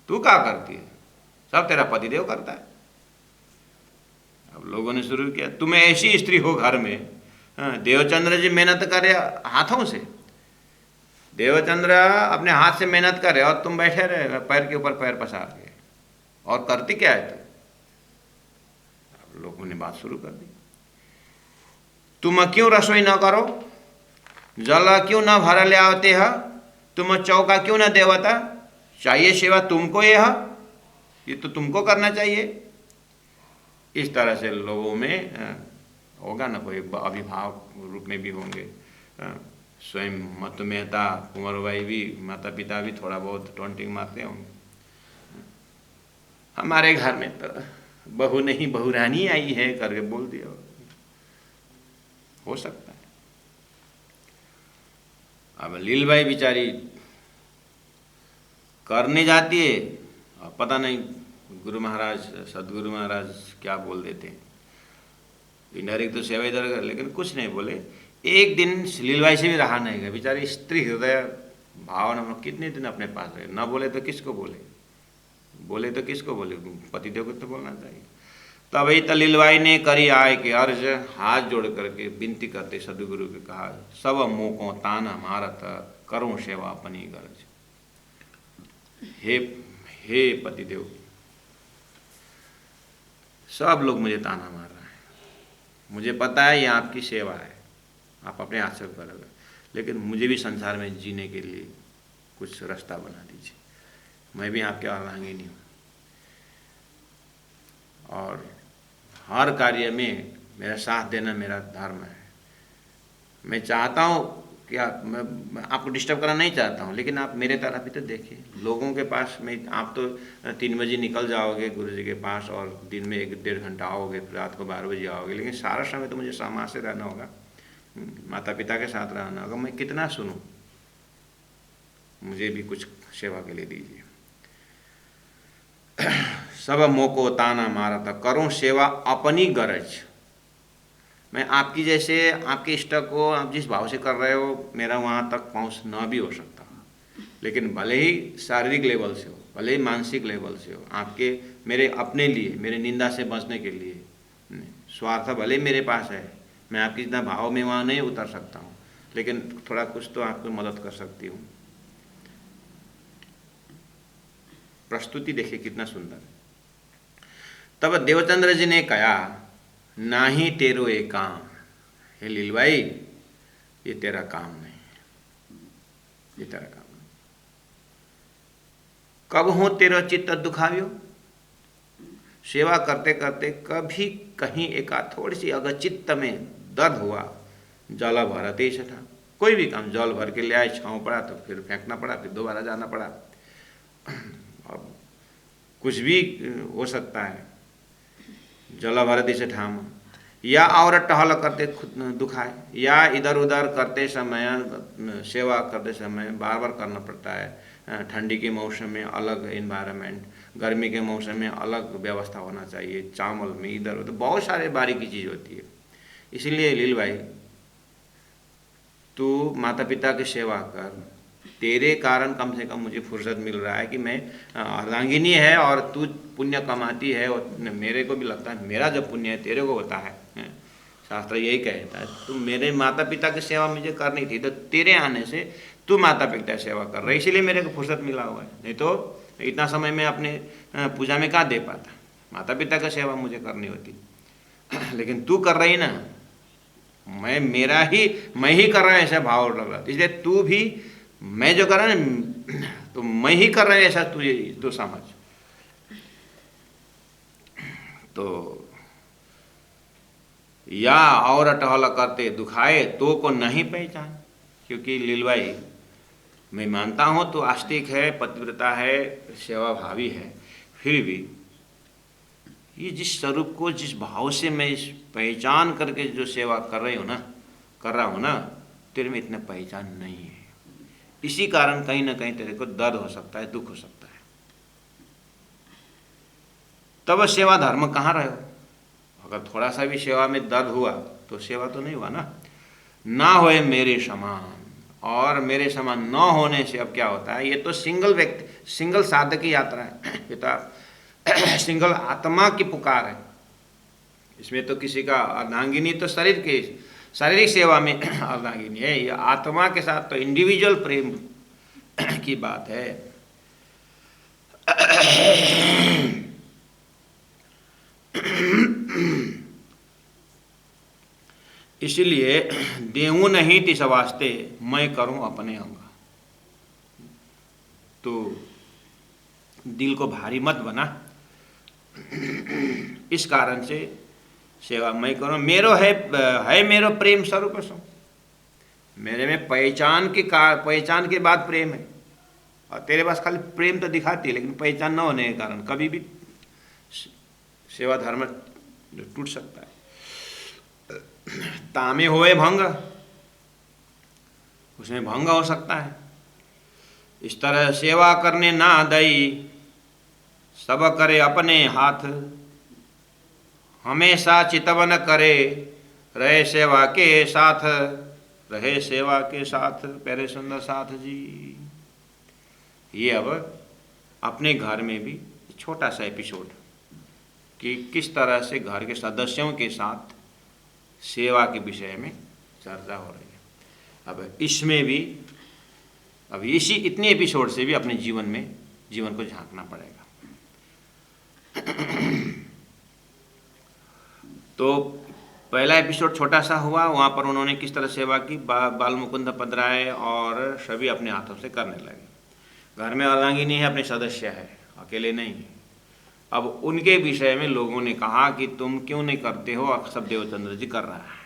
तू क्या करती है? सब तेरा पतिदेव करता है। अब लोगों ने शुरू किया, तुम्हें ऐसी स्त्री हो घर में, देवचंद्र जी मेहनत करे हाथों से, देवचंद्र अपने हाथ से मेहनत करे और तुम बैठे रहे पैर के ऊपर पैर पसार के, और करती क्या है तू? अब लोगों ने बात शुरू कर दी, तुम क्यों रसोई न करो, जल क्यों न भर ले आवते है, तुम चौका क्यों न देवता, चाहिए सेवा तुमको, ये तो तुमको करना चाहिए। इस तरह से लोगों में होगा ना, कोई अभिभावक रूप में भी होंगे, स्वयं मत मेहता कुंवरबाई भी, माता पिता भी थोड़ा बहुत टॉन्टिंग मारते होंगे। हमारे घर में तो बहू नहीं बहुरानी आई है करके बोल दिया, हो सकता है। अब लीलबाई बेचारी करने जाती है, अब पता नहीं गुरु महाराज सदगुरु महाराज क्या बोल देते हैं, इनडायरेक्ट तो सेवा इधर कर, लेकिन कुछ नहीं बोले। एक दिन लीलबाई से भी रहा नहीं गया, बेचारी स्त्री हृदय भावना कितने दिन अपने पास रहे, ना बोले तो किसको बोले, बोले तो किसको बोले, पतिदेव को तो बोलना चाहिए। तभी तो लीलबाई ने करी आय के अर्ज, हाथ जोड़ करके विनती करते सदगुरु के कहा, सब मोको तान मारत करूं सेवा अपनी गर्ज। हे पतिदेव, सब लोग मुझे ताना मार रहे हैं, मुझे पता है ये आपकी सेवा है, आप अपने हाथ से करोगे, लेकिन मुझे भी संसार में जीने के लिए कुछ रास्ता बना दीजिए, मैं भी आपके अर्धांगिनी हूँ। और हर कार्य में मेरा साथ देना मेरा धर्म है। मैं चाहता हूँ कि मैं आपको डिस्टर्ब करना नहीं चाहता हूँ, लेकिन आप मेरे तरफ भी तो देखिए। लोगों के पास में आप तो 3 बजे निकल जाओगे गुरु जी के पास और दिन में 1-1.5 घंटा आओगे, फिर रात को 12 बजे आओगे, लेकिन सारा समय तो मुझे समाज से रहना होगा, माता पिता के साथ रहना होगा। मैं कितना सुनूं? मुझे भी कुछ सेवा के लिए दीजिए। सब मोको ताना मारा था, करूं सेवा अपनी गरज। मैं आपकी जैसे आपके इष्ट को आप जिस भाव से कर रहे हो, मेरा वहाँ तक पहुँच ना भी हो सकता, लेकिन भले ही शारीरिक लेवल से हो, भले ही मानसिक लेवल से हो, आपके मेरे अपने लिए, मेरे निंदा से बचने के लिए स्वार्थ भले मेरे पास है, मैं आपकी जितना भाव में वहाँ नहीं उतर सकता हूँ, लेकिन थोड़ा कुछ तो आपको मदद कर सकती हूँ। प्रस्तुति देखिए कितना सुंदर। तब देवचंद्र जी ने कहा, नाही तेरो ये काम। हे लीलबाई, ये तेरा काम नहीं, ये तेरा काम नहीं। कब हो तेरा चित्त दुखाव्यो? सेवा करते करते कभी कहीं एक थोड़ी सी अगर चित्त में दर्द हुआ, जल भरते ही था। कोई भी काम, जल भर के ले आए, छाँव पड़ा तो फिर फेंकना पड़ा, फिर दोबारा जाना पड़ा। अब कुछ भी हो सकता है। जल भरते से ठाम, या और टहल करते दुखाए, या इधर उधर करते समय, सेवा करते समय बार बार करना पड़ता है। ठंडी के मौसम में अलग इन्वायरमेंट, गर्मी के मौसम में अलग व्यवस्था होना चाहिए, चावल में इधर उधर बहुत सारे बारीकी चीज़ होती है। इसलिए लील भाई, तू माता पिता की सेवा कर, तेरे कारण कम से कम मुझे फुर्सत मिल रहा है कि मैं अर्धांगिनी है और तू पुण्य कमाती है, और मेरे को भी लगता है मेरा जब पुण्य है तेरे को होता है। शास्त्र यही कहता है, तू मेरे माता पिता की सेवा मुझे करनी थी, तो तेरे आने से तू माता पिता की सेवा कर रही, इसीलिए मेरे को फुर्सत मिला हुआ है। नहीं तो इतना समय मैं अपने पूजा में कहाँ दे पाता, माता पिता की सेवा मुझे करनी होती। लेकिन तू कर रही ना, मैं ही कर रहा है ऐसा भाव लग रहा, इसलिए तू भी मैं जो कर रहा ना, तो मैं ही कर रहा है ऐसा तुझे तो समझ। तो या और टहल करते दुखाए तो को नहीं पहचान। क्योंकि लीलबाई, मैं मानता हूँ तो आस्तिक है, पतिव्रता है, सेवा भावी है, फिर भी ये जिस स्वरूप को, जिस भाव से मैं इस पहचान करके जो सेवा कर रहा हूँ ना, तेरे में इतना पहचान नहीं है। इसी कारण कहीं ना कहीं तेरे को दर्द हो सकता है, दुख हो सकता है। तब सेवा धर्म कहाँ रहे हो? अगर थोड़ा सा भी सेवा में दर्द हुआ तो सेवा तो नहीं हुआ ना होए मेरे समान। और मेरे समान न होने से अब क्या होता है, ये तो सिंगल साधक की यात्रा है, ये तो सिंगल आत्मा की पुकार है। इसमें तो किसी का अर्धांगिनी तो शारीरिक सेवा में अर्धांगिनी है, ये आत्मा के साथ तो इंडिविजुअल प्रेम की बात है। इसलिए देऊँ नहीं तिस वास्ते, मैं करूं अपने अंग। तो दिल को भारी मत बना, इस कारण से सेवा मैं करूं। है मेरो प्रेम स्वरूप सो, मेरे में पहचान के बाद प्रेम है, और तेरे पास खाली प्रेम तो दिखाती है, लेकिन पहचान न होने के कारण कभी भी सेवा धर्म टूट सकता है। तामे होए भंग, उसमें भंग हो सकता है। इस तरह सेवा करने ना दई, सब करे अपने हाथ। हमेशा चितवन करे, रहे सेवा के साथ, रहे सेवा के साथ। प्यारे सुंदर साथ जी, ये अब अपने घर में भी छोटा सा एपिसोड कि किस तरह से घर के सदस्यों के साथ सेवा के विषय में चर्चा हो रही है। अब इसमें भी, अब इतने एपिसोड से भी अपने जीवन को झांकना पड़ेगा। तो पहला एपिसोड छोटा सा हुआ, वहाँ पर उन्होंने किस तरह सेवा की, बाल मुकुंद पधराए और सभी अपने हाथों से करने लगे। घर में अर्धांगिनी है, अपने सदस्य है, अकेले नहीं है। अब उनके विषय में लोगों ने कहा कि तुम क्यों नहीं करते हो, और सब देवचंद्र जी कर रहा है।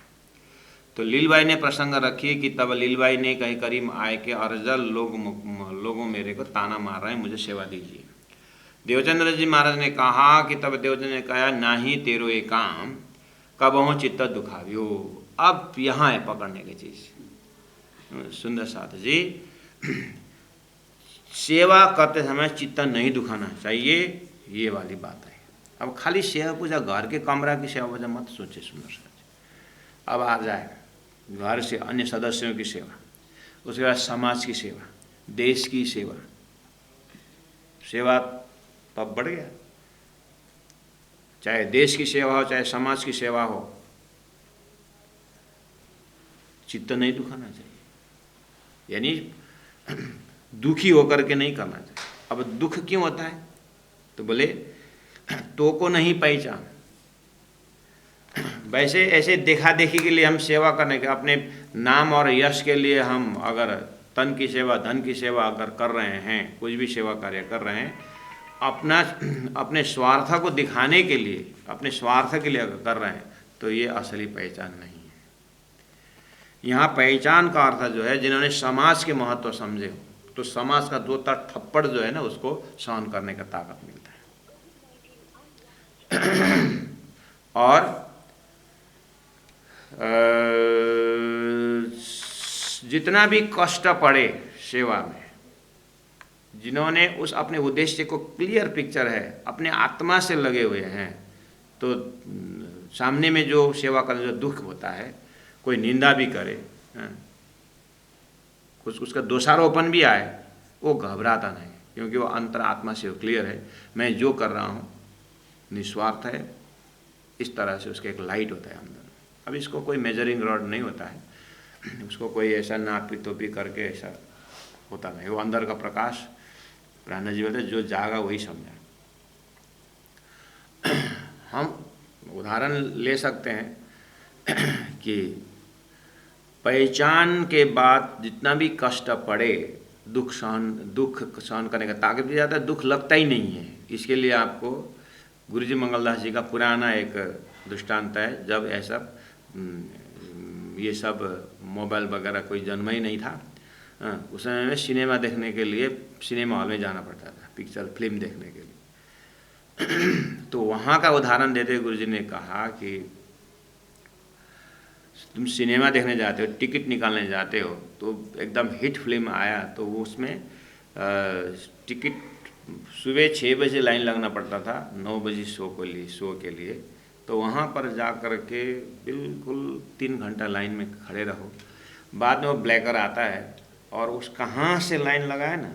तो लीलबाई ने प्रसंग रखी कि तब लीलबाई ने कहीं करीब आए कि अर्जल लोगों मेरे को ताना मार रहे हैं, मुझे सेवा दीजिए। देवचंद्र जी महाराज ने कहा कि तब देवचंद्र ने कहा, नाही तेरो ये काम कबहु चित्त दुखावियो। अब यहाँ है पकड़ने की चीज़ सुंदर साथ जी, सेवा करते समय चित्त नहीं दुखाना चाहिए, ये वाली बात है। अब खाली सेवा पूजा घर के कमरा की सेवा पूजा मत सोचे सुंदर साथ जी। अब आ जाए घर से अन्य सदस्यों की सेवा, उसके बाद समाज की सेवा, देश की सेवा, सेवा तब बढ़ गया। चाहे देश की सेवा हो, चाहे समाज की सेवा हो, चित्त नहीं दुखाना चाहिए, यानी दुखी होकर के नहीं करना चाहिए। अब दुख क्यों होता है, तो बोले तो को नहीं पहचान। वैसे ऐसे देखा देखी के लिए हम सेवा करने के, अपने नाम और यश के लिए हम अगर तन की सेवा धन की सेवा अगर कर रहे हैं, कुछ भी सेवा कार्य कर रहे हैं, अपने स्वार्थ को दिखाने के लिए, अपने स्वार्थ के लिए अगर कर रहे हैं, तो ये असली पहचान नहीं है। यहाँ पहचान का अर्थ जो है, जिन्होंने समाज के महत्व समझे हो, तो समाज का दो चार थप्पड़ जो है ना, उसको सहन करने का ताकत मिलता है। और जितना भी कष्ट पड़े सेवा में, जिन्होंने उस अपने उद्देश्य को क्लियर पिक्चर है, अपने आत्मा से लगे हुए हैं, तो सामने में जो सेवा करने जो दुख होता है, कोई निंदा भी करे, कुछ उसका दोषारोपण भी आए, वो घबराता नहीं, क्योंकि वो अंतर आत्मा से क्लियर है, मैं जो कर रहा हूँ निस्वार्थ है। इस तरह से उसका एक लाइट होता है अंदर। अब इसको कोई मेजरिंग रॉड नहीं होता है, उसको कोई ऐसा नापी तोपी करके ऐसा होता नहीं, वो अंदर का प्रकाश। प्राण जी बोलते जो जागा वही समझा। हम उदाहरण ले सकते हैं कि पहचान के बाद जितना भी कष्ट पड़े, दुख सहन करने का ताकत भी जाता है, दुख लगता ही नहीं है। इसके लिए आपको गुरुजी मंगलदास जी का पुराना एक दृष्टांत है। जब ऐसा ये सब मोबाइल वगैरह कोई जन्म ही नहीं था, उस समय में सिनेमा देखने के लिए सिनेमा हॉल में जाना पड़ता था, पिक्चर फिल्म देखने के लिए। तो वहाँ का उदाहरण देते हुए गुरुजी ने कहा कि तुम सिनेमा देखने जाते हो, टिकट निकालने जाते हो, तो एकदम हिट फिल्म आया, तो वो उसमें टिकट सुबह 6 बजे लाइन लगना पड़ता था, 9 बजे शो के लिए। तो वहाँ पर जा कर के बिल्कुल 3 घंटा लाइन में खड़े रहो। बाद में वो ब्लैकर आता है, और उस कहाँ से लाइन लगा है ना,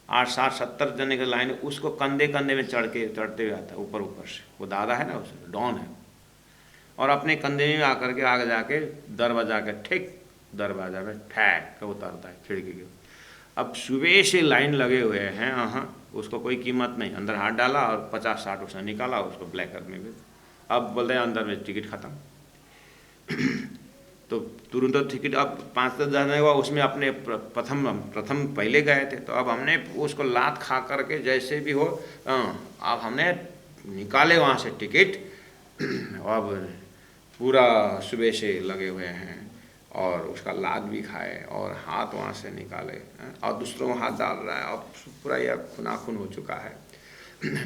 8, 7, 70 जने की लाइन, उसको कंधे में चढ़ते हुए आता है ऊपर से। वो दादा है ना, उस डॉन है, और अपने कंधे में आकर के आगे जाके दरवाजा के ठीक दरवाजा में ठैक कर उतारता है खिड़की के। अब सुबह से लाइन लगे हुए हैं, उसको कोई कीमत नहीं, अंदर हाथ डाला और 50-60 उसने निकाला, उसको ब्लैक करने में। अब बोलते हैं अंदर में टिकट ख़त्म। तो तुरंत टिकट, अब 5-10 जाने हुआ, उसमें अपने प्रथम पहले गए थे, तो अब हमने उसको लात खा करके जैसे भी हो, अब हमने निकाले वहाँ से टिकट। अब पूरा सुबह से लगे हुए हैं, और उसका लात भी खाए, और हाथ वहाँ से निकाले, और दूसरों को हाथ डाल रहा है, और पूरा यह खुनाखुन हो चुका है,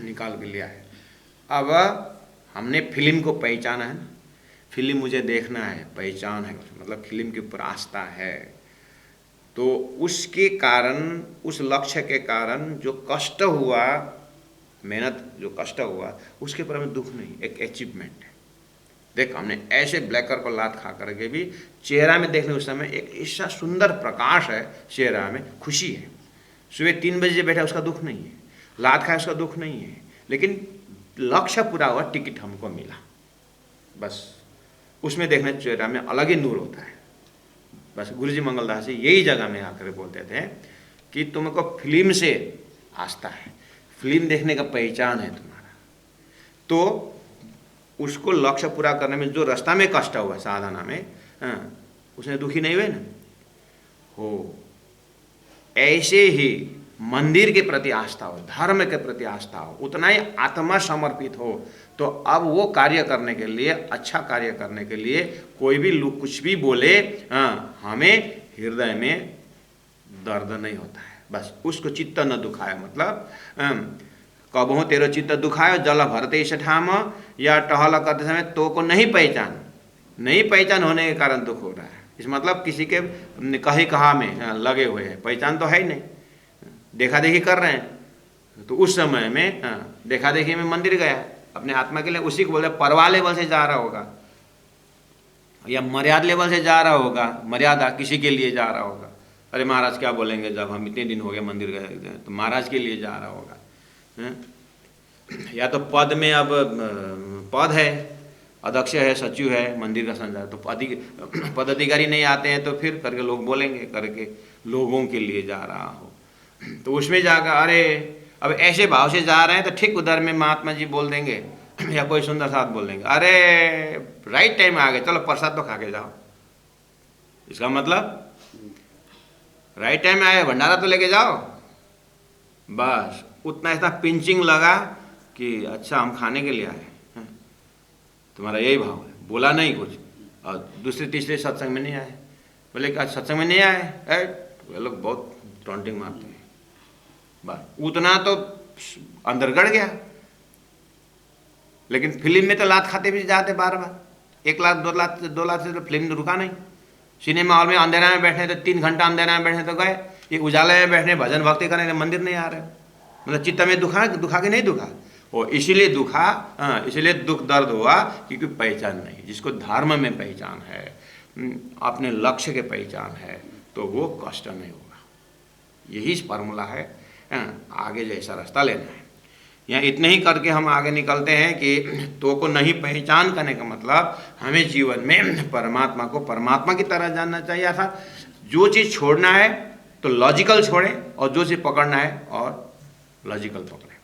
निकाल के लिया है। अब हमने फिल्म को पहचाना है ना, फिल्म मुझे देखना है, पहचान है, मतलब फिल्म के ऊपर आस्था है, तो उसके कारण, उस लक्ष्य के कारण जो कष्ट हुआ, मेहनत जो कष्ट हुआ, उसके ऊपर हमें दुख नहीं, एक अचीवमेंट है। देख, हमने ऐसे ब्लैकर को लात खा करके भी चेहरा में देखने उस समय एक ऐसा सुंदर प्रकाश है, चेहरा में खुशी है। सुबह 3 बजे बैठा, उसका दुख नहीं है, लात खाया, उसका दुख नहीं है, लेकिन लक्ष्य पूरा हुआ, टिकट हमको मिला, बस उसमें देखने चेहरा में अलग ही नूर होता है। बस गुरुजी मंगलदास जी यही जगह में आकर बोलते थे कि तुमको फिल्म से आस्था है, फिल्म देखने का पहचान है तुम्हारा, तो उसको लक्ष्य पूरा करने में जो रास्ता में कष्ट हुआ साधना में, उसने दुखी नहीं हुए ना हो। ऐसे ही मंदिर के प्रति आस्था हो, धर्म के प्रति आस्था हो, उतना ही आत्मा समर्पित हो, तो अब वो कार्य करने के लिए, अच्छा कार्य करने के लिए कोई भी लोग कुछ भी बोले, हमें हृदय में दर्द नहीं होता है। बस उसको चित्त न दुखाए, मतलब कबहू तेरो चित्त दुखाए जल भरते इस ठाम, या टहल करते समय तो को नहीं पहचान होने के कारण दुख हो रहा है। इस मतलब किसी के कहीं कहा में लगे हुए हैं, पहचान तो है ही नहीं, देखा देखी कर रहे हैं। तो उस समय में देखा देखी में मंदिर गया अपने आत्मा के लिए, उसी को बोलते परवाह लेवल से जा रहा होगा या मर्यादा लेवल से जा रहा होगा, मर्यादा किसी के लिए जा रहा होगा। अरे महाराज क्या बोलेंगे जब हम इतने दिन हो गए मंदिर गए, तो महाराज के लिए जा रहा होगा। या तो पद में, अब पद है, अध्यक्ष है, सचिव है मंदिर का संचालक, तो पदाधिकारी नहीं आते हैं तो फिर करके लोग बोलेंगे, करके लोगों के लिए जा रहा हो, तो उसमें जाकर अरे अब ऐसे भाव से जा रहे हैं, तो ठीक उधर में महात्मा जी बोल देंगे या कोई सुंदर साथ बोल देंगे, अरे राइट टाइम आ गए, चलो प्रसाद तो खा के जाओ। इसका मतलब राइट टाइम में आए, भंडारा तो लेके जाओ। बस उतना ऐसा पिंचिंग लगा कि अच्छा हम खाने के लिए आए, तुम्हारा यही भाव है, बोला नहीं कुछ। और दूसरे तीसरे सत्संग में नहीं आए, बोले कि आज सत्संग में नहीं आए, ये लोग बहुत टॉन्टिंग मारते हैं। बस उतना तो अंदर गड़ गया। लेकिन फिल्म में तो लात खाते भी जाते बार बार, 1 लाख 2 लाख से तो फिल्म रुका नहीं। सिनेमा हॉल में अंधेरा में बैठे तो 3 घंटा अंधेरा में बैठे तो गए, ये उजाले में बैठने भजन भक्ति करने मंदिर नहीं आ रहे, मतलब चित्त में दुखा के नहीं दुखा, और इसीलिए दुखा, इसीलिए दुख दर्द हुआ क्योंकि पहचान नहीं। जिसको धर्म में पहचान है, अपने लक्ष्य के पहचान है, तो वो कष्ट नहीं होगा। यही फार्मूला है, आगे जैसा रास्ता लेना है। यहाँ इतने ही करके हम आगे निकलते हैं कि तो को नहीं पहचान करने का मतलब हमें जीवन में परमात्मा को परमात्मा की तरह जानना चाहिए। अर्थात जो चीज़ छोड़ना है तो लॉजिकल छोड़ें, और जो चीज़ पकड़ना है और लॉजिकल पकड़ें।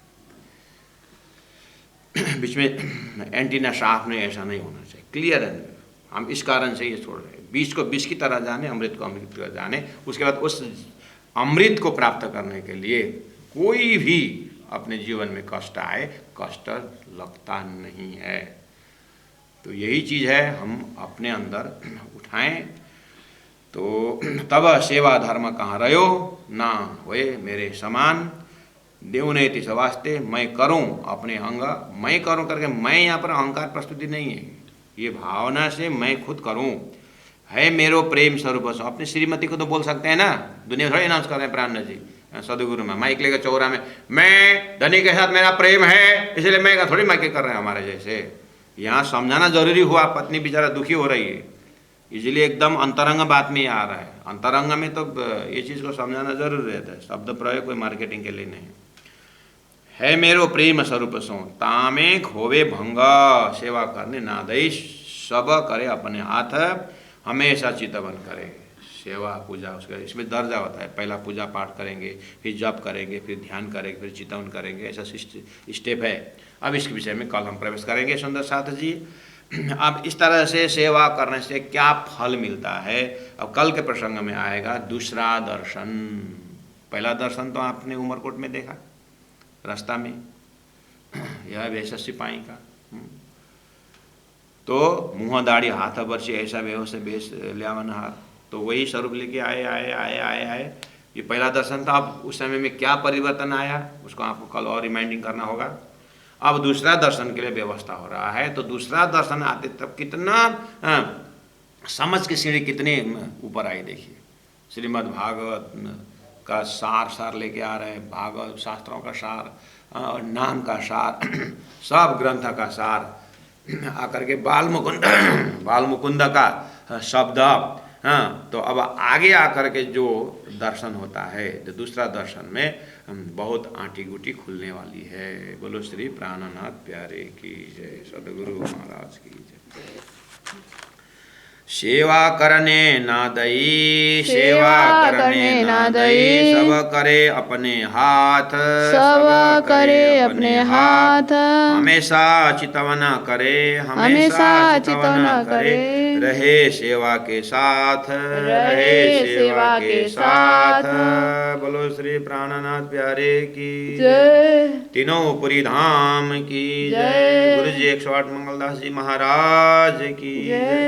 बीच में एंटीना साफ नहीं, ऐसा नहीं होना चाहिए, क्लियर है। हम इस कारण से ये छोड़ रहे हैं, बीज को बीज की तरह जाने, अमृत को अमृत की तरह जाने। उसके बाद उस अमृत को प्राप्त करने के लिए कोई भी अपने जीवन में कष्ट आए, कष्ट लगता नहीं है। तो यही चीज़ है, हम अपने अंदर उठाएं तो तब सेवा धर्म कहाँ रहो ना होए मेरे समान, देवने तिस वास्ते मैं करूं अपने अंग, मैं करूं करके, मैं यहाँ पर अहंकार प्रस्तुति नहीं है, ये भावना से मैं खुद करूं। है मेरो प्रेम स्वरूप, अपनी श्रीमती को तो बोल सकते हैं ना, दुनिया थोड़ी अनाउंस कर रहे हैं प्राण जी सदगुरु में, माइक लेकर चौरा में मैं धनी के साथ मेरा प्रेम है, इसलिए मैं का थोड़ी माइक कर रहे हैं हमारे जैसे। यहाँ समझाना जरूरी हुआ, पत्नी बेचारा दुखी हो रही है, इसलिए एकदम अंतरंग बात में आ रहा है। अंतरंग में तो ये चीज़ को समझाना जरूरी रहता है, शब्द प्रयोग कोई मार्केटिंग के लिए नहीं। है मेरो प्रेम स्वरूप सो तामे खोवे भंग, सेवा करने ना दई सब करे अपने हाथ, हमेशा चितवन करे। सेवा पूजा उसका इसमें दर्जा होता है, पहला पूजा पाठ करेंगे, फिर जप करेंगे, फिर ध्यान करेंगे, फिर चितवन करेंगे, ऐसा स्टेप है। अब इसके विषय में कल हम प्रवेश करेंगे सुंदर साथ जी। अब इस तरह से सेवा करने से क्या फल मिलता है, अब कल के प्रसंग में आएगा दूसरा दर्शन। पहला दर्शन तो आपने उमरकोट में देखा रास्ता में, यह वैसा सिपाही का, तो मुँह दाढ़ी हाथ बर्ची ऐसा बेहोश बेस लियावन हार, तो वही स्वरूप लेके आए। ये पहला दर्शन था। अब उस समय में क्या परिवर्तन आया उसको आपको कल और रिमाइंडिंग करना होगा। अब दूसरा दर्शन के लिए व्यवस्था हो रहा है, तो दूसरा दर्शन आते तब कितना समझ की सीढ़ी कितने ऊपर आई देखिए। श्रीमद् भागवत का सार लेके आ रहे हैं, भागवत शास्त्रों का सार, नाम का सार, सब ग्रंथ का सार आकर के बाल मुकुंद का शब्द। हाँ, तो अब आगे आकर के जो दर्शन होता है, तो दूसरा दर्शन में बहुत आंटी गुटी खुलने वाली है। बोलो श्री प्राणनाथ प्यारे की जय, सदगुरु महाराज की जय। सेवा करने ना दई, सेवा करने ना दई, सब करे अपने हाथ, सब करे अपने हाथ, हमेशा चितवन करे, हमेशा चितवन करे, रहे सेवा के साथ, रहे सेवा के साथ। बोलो श्री प्राणनाथ प्यारे की जय। तीनों पुरी धाम की जय। गुरु जी 108 मंगलदास जी महाराज की जय।